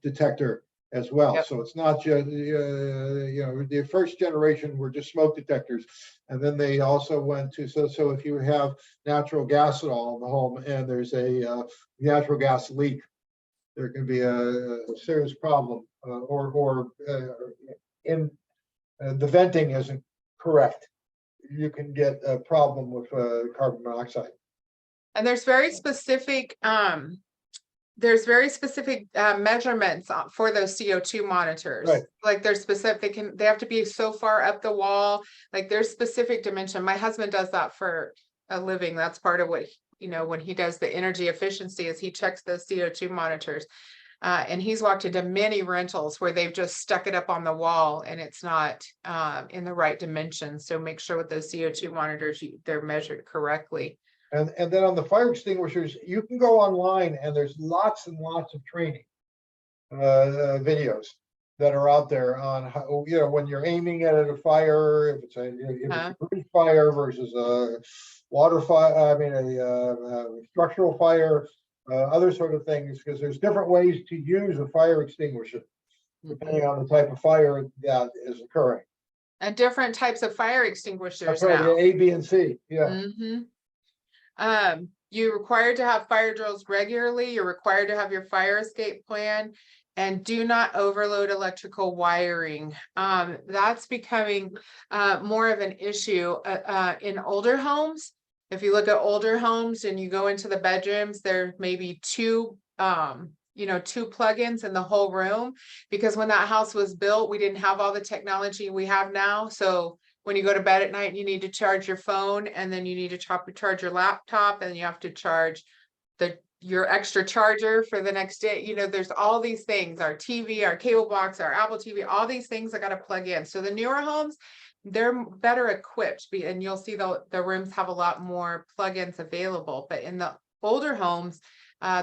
detector as well. Yep. So it's not just, the first generation were just smoke detectors. And then they also went to, so if you have natural gas at all in the home and there's a natural gas leak, there can be a serious problem, in the venting isn't correct. You can get a problem with carbon monoxide. And there's very specific measurements for those CO2 monitors. Right. Like they're specific, they have to be so far up the wall, like there's specific dimension. My husband does that for a living. That's part of what, when he does the energy efficiency is he checks those CO2 monitors. And he's walked into many rentals where they've just stuck it up on the wall and it's not in the right dimension. So make sure with those CO2 monitors, they're measured correctly. And then on the fire extinguishers, you can go online and there's lots and lots of training videos that are out there on how, when you're aiming at a fire, if it's a grease fire versus a water fire, I mean, a structural fire, other sort of things, because there's different ways to use a fire extinguisher depending on the type of fire that is occurring. And different types of fire extinguishers. That's right, now. A, B, and C. Yeah. You're required to have fire drills regularly. You're required to have your fire escape plan, and do not overload electrical wiring. That's becoming more of an issue in older homes. If you look at older homes and you go into the bedrooms, there may be two plugins in the whole room, because when that house was built, we didn't have all the technology we have now. So when you go to bed at night, you need to charge your phone, and then you need to charge your laptop, and you have to charge your extra charger for the next day. There's all these things, our TV, our cable box, our Apple TV, all these things I got to plug in. So the newer homes, they're better equipped, and you'll see the rooms have a lot more plugins available. But in the older homes,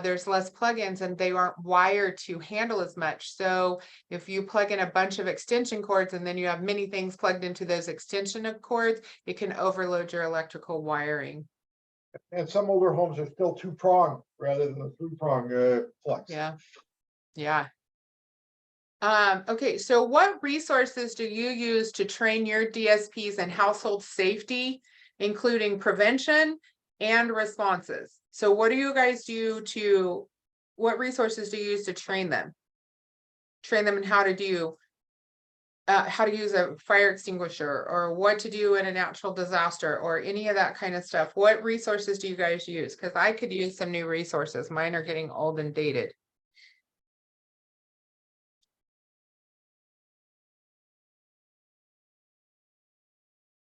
there's less plugins and they aren't wired to handle as much. So if you plug in a bunch of extension cords and then you have many things plugged into those extension cords, it can overload your electrical wiring. And some older homes are still two-prong rather than a three-prong flux. Yeah. Okay, so what resources do you use to train your DSPs in household safety, including prevention and responses? So what do you guys do what resources do you use to train them? Train them in how to use a fire extinguisher, or what to do in a natural disaster, or any of that kind of stuff. What resources do you guys use? Because I could use some new resources. Mine are getting old and dated.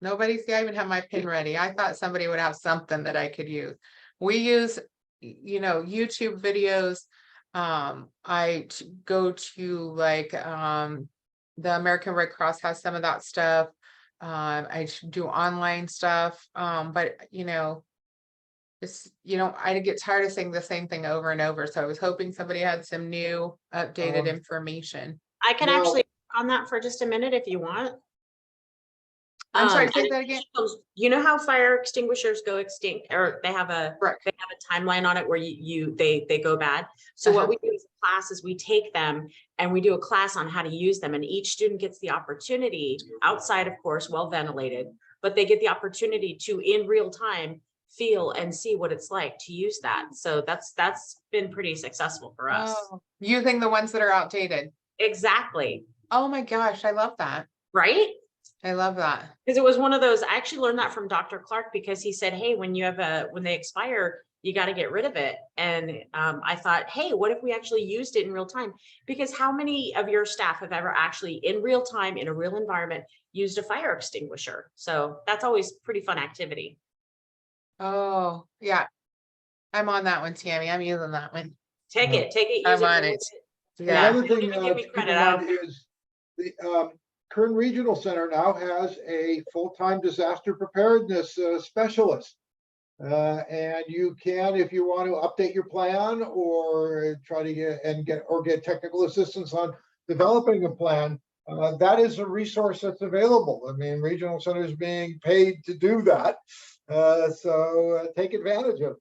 Nobody, see, I even have my pen ready. I thought somebody would have something that I could use. We use, YouTube videos. I go to like the American Red Cross has some of that stuff. I do online stuff. But I get tired of saying the same thing over and over. So I was hoping somebody had some new updated information. I can actually on that for just a minute if you want. I'm sorry, say that again. You know how fire extinguishers go extinct, or they have a timeline on it where they go bad. So what we do as a class is we take them and we do a class on how to use them, and each student gets the opportunity, outside of course, well ventilated, but they get the opportunity to in real time feel and see what it's like to use that. So that's been pretty successful for us. Using the ones that are outdated. Exactly. Oh my gosh, I love that. Right? I love that. Because it was one of those, I actually learned that from Dr. Clark, because he said, hey, when they expire, you got to get rid of it. And I thought, hey, what if we actually used it in real time? Because how many of your staff have ever actually in real time, in a real environment, used a fire extinguisher? So that's always pretty fun activity. Oh, yeah. I'm on that one, Tammy. I'm using that one. Take it. I'm on it. Yeah. Another thing Give me to keep credit in out. mind is the Kern Regional Center now has a full-time disaster preparedness specialist And you can, if you want to update your plan or try to get technical assistance on developing a plan, that is a resource that's available. I mean, regional centers being paid to do that. So take advantage of it.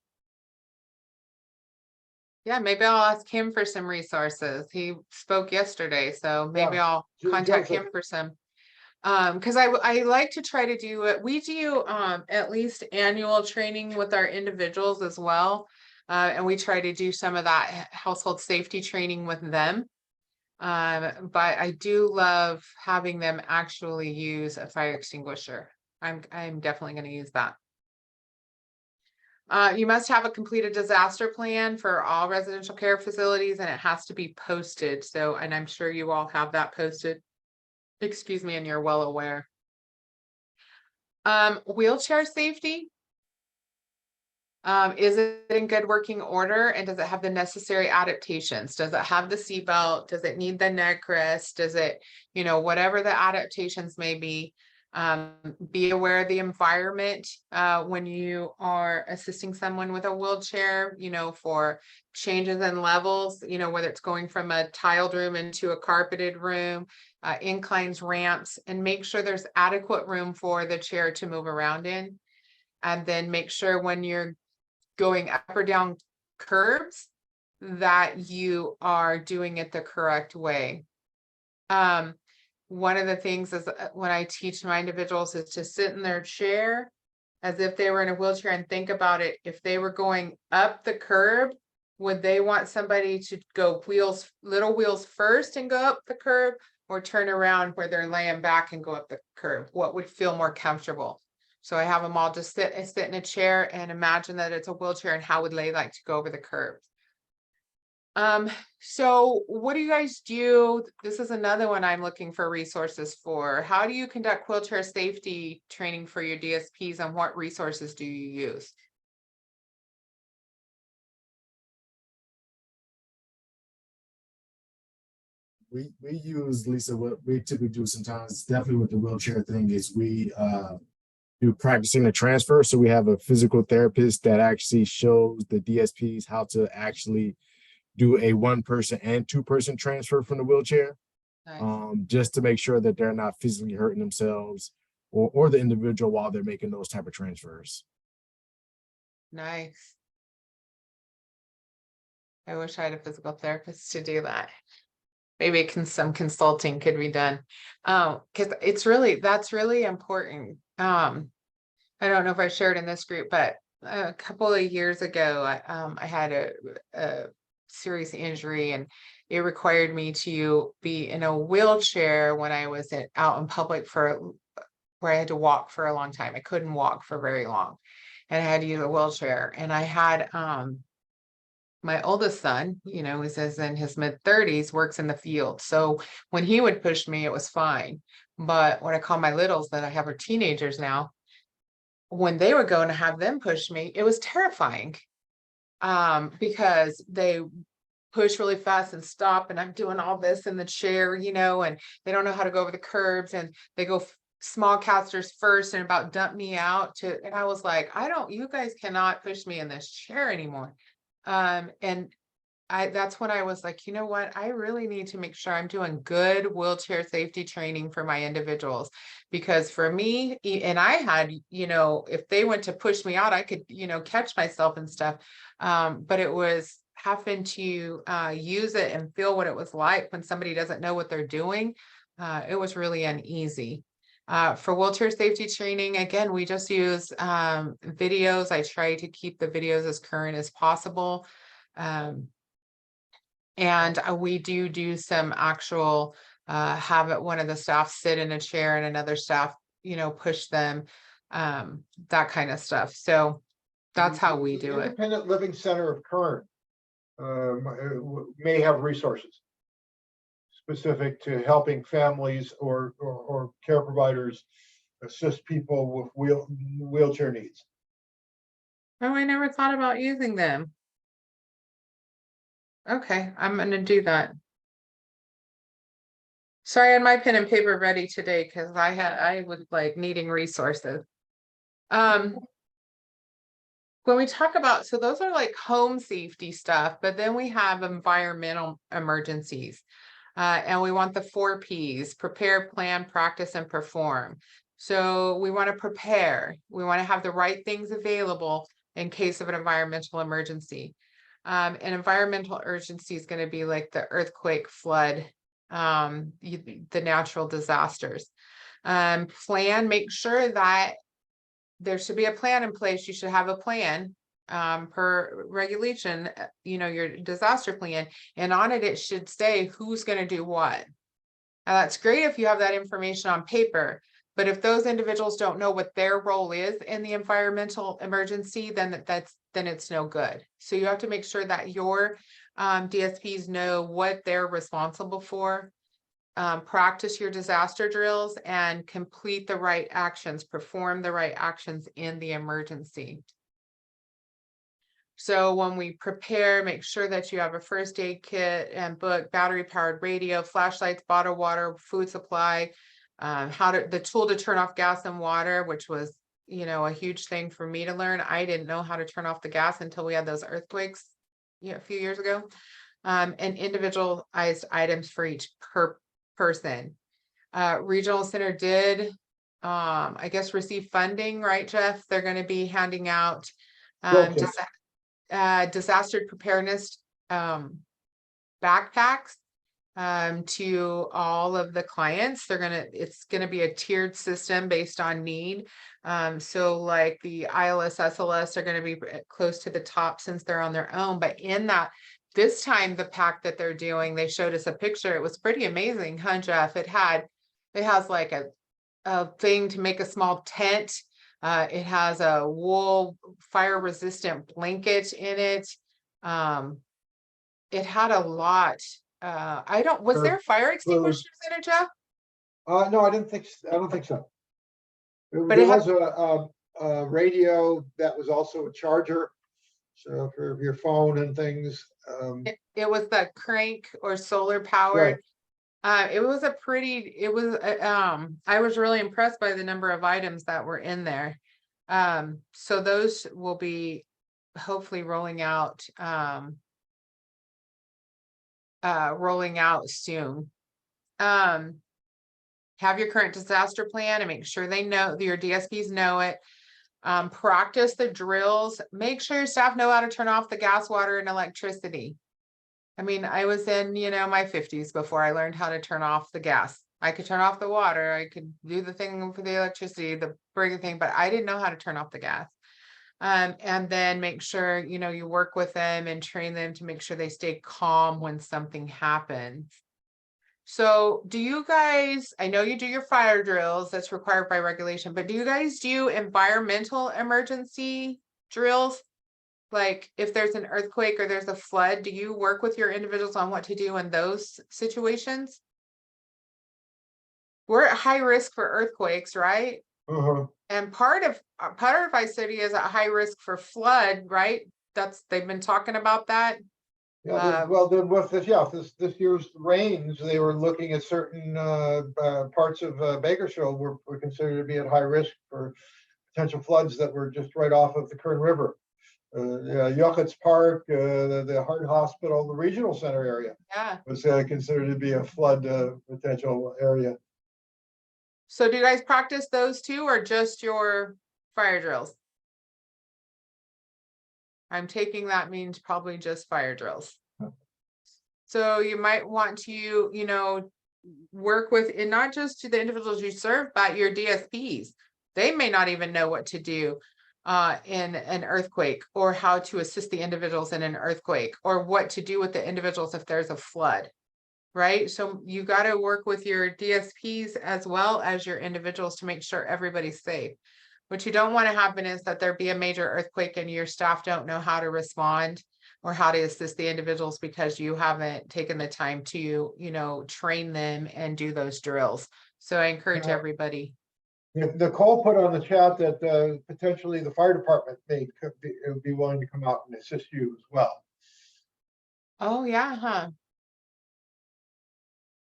Yeah, maybe I'll ask him for some resources. He spoke yesterday, so maybe Yeah, I'll contact Joseph. him for some. Because I like to try to do it. We do at least annual training with our individuals as well. And we try to do some of that household safety training with them. But I do love having them actually use a fire extinguisher. I'm definitely going to use that. You must have a completed disaster plan for all residential care facilities, and it has to be posted. So, and I'm sure you all have that posted. Excuse me, and you're well aware. Wheelchair safety. Is it in good working order, and does it have the necessary adaptations? Does it have the seatbelt? Does it need the neck rest? Does it, whatever the adaptations may be? Be aware of the environment when you are assisting someone with a wheelchair, for changes in levels, whether it's going from a tiled room into a carpeted room, inclines, ramps, and make sure there's adequate room for the chair to move around in. And then make sure when you're going up or down curbs that you are doing it the correct way. One of the things is when I teach my individuals is to sit in their chair as if they were in a wheelchair and think about it. If they were going up the curb, would they want somebody to go little wheels first and go up the curb, or turn around where they're laying back and go up the curb? What would feel more comfortable? So I have them all just sit in a chair and imagine that it's a wheelchair, and how would they like to go over the curb? So what do you guys do? This is another one I'm looking for resources for. How do you conduct wheelchair safety training for your DSPs, and what resources do you use? We use, Lisa, what we typically do sometimes, definitely with the wheelchair thing, is we do practicing the transfer. So we have a physical therapist that actually shows the DSPs how to actually do a 1-person and 2-person transfer from the wheelchair, Nice. just to make sure that they're not physically hurting themselves or the individual while they're making those type of transfers. Nice. I wish I had a physical therapist to do that. Maybe some consulting could be done. Because that's really important. I don't know if I shared in this group, but a couple of years ago, I had a serious injury, and it required me to be in a wheelchair when I was out in public where I had to walk for a long time. I couldn't walk for very long, and I had to use a wheelchair. And I had my oldest son, he says in his mid-30s, works in the field. So when he would push me, it was fine. But what I call my littles that I have are teenagers now, when they were going to have them push me, it was terrifying. Because they push really fast and stop, and I'm doing all this in the chair, and they don't know how to go over the curbs, and they go small casters first and about dump me out and I was like, you guys cannot push me in this chair anymore. And that's when I was like, you know what? I really need to make sure I'm doing good wheelchair safety training for my individuals, because for me, and I had, if they went to push me out, I could, catch myself and stuff. But it was having to use it and feel what it was like when somebody doesn't know what they're doing. It was really uneasy. For wheelchair safety training, again, we just use videos. I try to keep the videos as current as possible. And we do some actual, have one of the staff sit in a chair and another staff, push them, that kind of stuff. So that's how we do it. Independent Living Center of Kern may have resources specific to helping families or care providers assist people with wheelchair needs. Oh, I never thought about using them. Okay, I'm gonna do that. Sorry, I had my pen and paper ready today because I was like needing resources. when we talk about, so those are like home safety stuff, but then we have environmental emergencies. And we want the 4 Ps: prepare, plan, practice, and perform. So we want to prepare. We want to have the right things available in case of an environmental emergency. An environmental urgency is going to be like the earthquake, flood, the natural disasters. Plan, make sure that there should be a plan in place. You should have a plan per regulation, your disaster plan, and on it, it should say who's going to do what. Now, that's great if you have that information on paper, but if those individuals don't know what their role is in the environmental emergency, then it's no good. So you have to make sure that your DSPs know what they're responsible for. Practice your disaster drills and complete the right actions, perform the right actions in the emergency. So when we prepare, make sure that you have a first aid kit and book, battery powered radio, flashlights, bottled water, food supply, the tool to turn off gas and water, which was, a huge thing for me to learn. I didn't know how to turn off the gas until we had those earthquakes, a few years ago. And individualized items for each person. Regional Center did, I guess, receive funding, right, Jeff? They're going to be handing out disaster preparedness backpacks to all of the clients. It's gonna be a tiered system based on need. So like the ILS, SLS are gonna be close to the top since they're on their own, but in that, this time the pack that they're doing, they showed us a picture. It was pretty amazing, huh, Jeff? It has like a thing to make a small tent. It has a wool fire resistant blanket in it. It had a lot. Was there fire extinguishers in it, Jeff? No, I don't think so. But There was a radio that was also a charger. So for your phone and things. It was the crank or solar powered. Right. I was really impressed by the number of items that were in there. So those will be hopefully rolling out soon. Have your current disaster plan and make sure they know, your DSPs know it. Practice the drills. Make sure your staff know how to turn off the gas, water, and electricity. I mean, I was in, my 50s before I learned how to turn off the gas. I could turn off the water. I could do the thing for the electricity, the breaking thing, but I didn't know how to turn off the gas. And then make sure, you work with them and train them to make sure they stay calm when something happens. So do you guys, I know you do your fire drills, that's required by regulation, but do you guys do environmental emergency drills? Like if there's an earthquake or there's a flood, do you work with your individuals on what to do in those situations? We're at high risk for earthquakes, right? And part of Vice City is at high risk for flood, right? They've been talking about that. Yeah, with this year's rains, they were looking at certain parts of Bakersfield were considered to be at high risk for potential floods that were just right off of the Kern River. Yuckett's Park, the Heart Hospital, the regional center area was considered to be a flood potential area. So do you guys practice those too, or just your fire drills? I'm taking that means probably just fire drills. So you might want to, work with, and not just to the individuals you serve, but your DSPs. They may not even know what to do in an earthquake, or how to assist the individuals in an earthquake, or what to do with the individuals if there's a flood, right? So you got to work with your DSPs as well as your individuals to make sure everybody's safe. What you don't want to happen is that there be a major earthquake and your staff don't know how to respond or how to assist the individuals because you haven't taken the time to, train them and do those drills. So I encourage everybody. Nicole put on the chat that potentially the fire department could be willing to come out and assist you as well. Oh yeah, huh?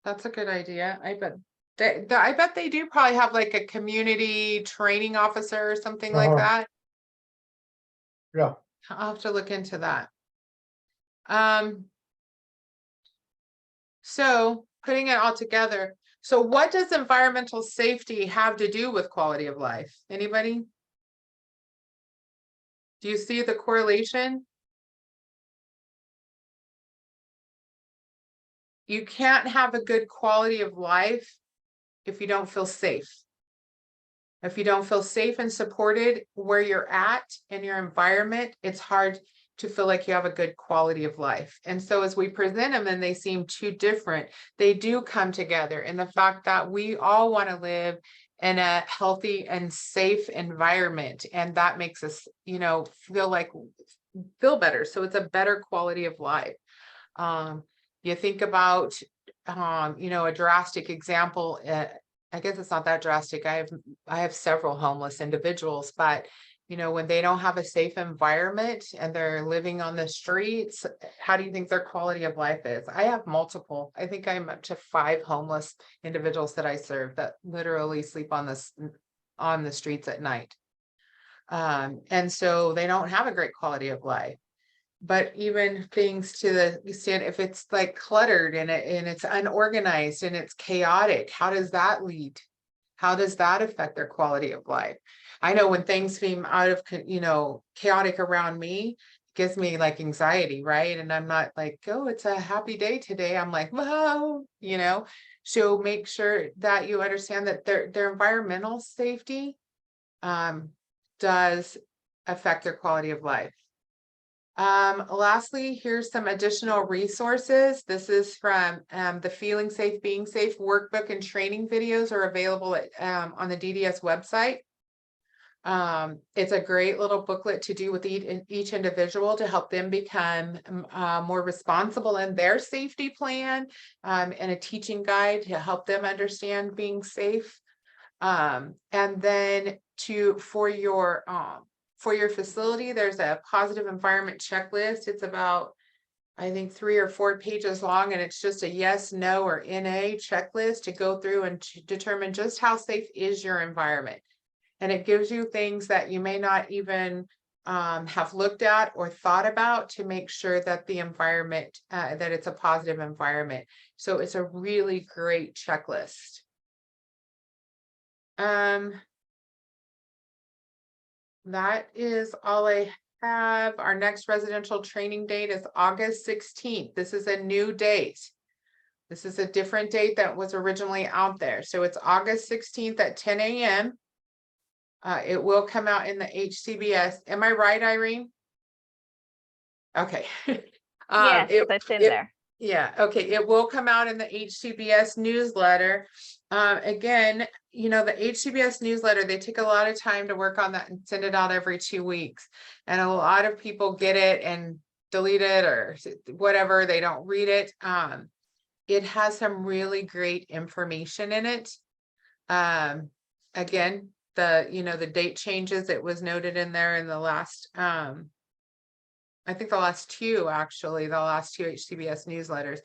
That's a good idea. I bet they do probably have like a community training officer or something like that. Yeah, I'll have to look into that. So putting it all together, so what does environmental safety have to do with quality of life? Anybody? Do you see the correlation? You can't have a good quality of life if you don't feel safe. If you don't feel safe and supported where you're at in your environment, it's hard to feel like you have a good quality of life. And so as we present them and they seem too different, they do come together in the fact that we all want to live in a healthy and safe environment. And that makes us, feel better. So it's a better quality of life. You think about, a drastic example. I guess it's not that drastic. I have several homeless individuals, but when they don't have a safe environment and they're living on the streets, how do you think their quality of life is? I have multiple. I think I'm up to 5 homeless individuals that I serve that literally sleep on the streets at night. And so they don't have a great quality of life. But even things to the extent, if it's like cluttered and it's unorganized and it's chaotic, how does that lead? How does that affect their quality of life? I know when things seem out of, chaotic around me, it gives me like anxiety, right? And I'm not like, oh, it's a happy day today. I'm like, whoa, So make sure that you understand that their environmental safety does affect their quality of life. Lastly, here's some additional resources. This is from the Feeling Safe, Being Safe workbook and training videos are available at, on the DDS website. It's a great little booklet to do with each individual to help them become more responsible in their safety plan, and a teaching guide to help them understand being safe. And then for your facility, there's a positive environment checklist. It's about, I think, 3 or 4 pages long, and it's just a yes, no, or NA checklist to go through and to determine just how safe is your environment. And it gives you things that you may not even have looked at or thought about to make sure that the environment, that it's a positive environment. So it's a really great checklist. That is all I have. Our next residential training date is August 16th. This is a new date. This is a different date that was originally out there. So it's August 16th at 10 a.m. It will come out in the HCBS. Am I right, Irene? Okay. Yes, it's in there. Yeah, okay. It will come out in the HCBS newsletter. Again, the HCBS newsletter, they take a lot of time to work on that and send it out every 2 weeks. And a lot of people get it and delete it or whatever. They don't read it. It has some really great information in it. Again, the date changes. It was noted in there in the last, I think the last 2 HCBS newsletters,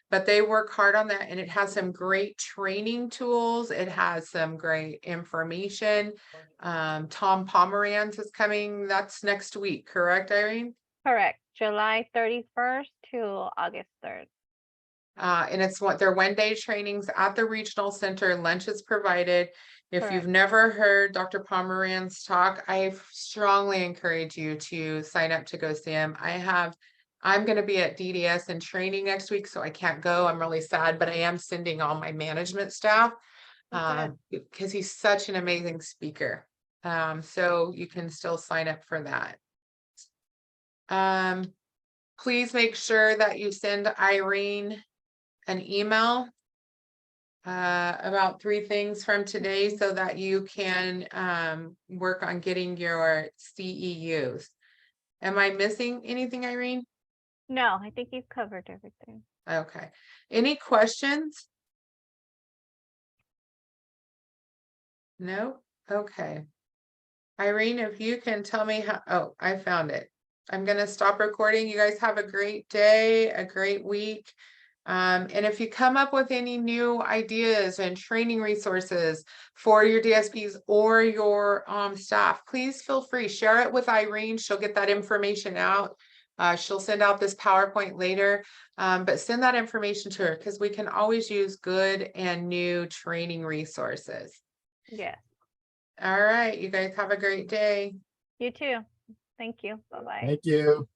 but they work hard on that, and it has some great training tools. It has some great information. Tom Pomeranz is coming. That's next week, correct, Irene? Correct. July 31st to August 3rd. And it's their 1-day trainings at the regional center. Lunch is provided. If you've Correct. never heard Dr. Pomeranz talk, I strongly encourage you to sign up to go see him. I'm going to be at DDS in training next week, so I can't go. I'm really sad, but I am sending all my management staff because he's such an amazing speaker. So you can still sign up for that. Please make sure that you send Irene an email about 3 things from today so that you can work on getting your CEUs. Am I missing anything, Irene? No, I think you've covered everything. Okay. Any questions? No? Okay. Irene, if you can tell me how, oh, I found it. I'm going to stop recording. You guys have a great day, a great week. And if you come up with any new ideas and training resources for your DSPs or your staff, please feel free, share it with Irene. She'll get that information out. She'll send out this PowerPoint later, but send that information to her because we can always use good and new training resources. Yeah, All right, you guys have a great day. you too. Thank you. Bye-bye. Thank you.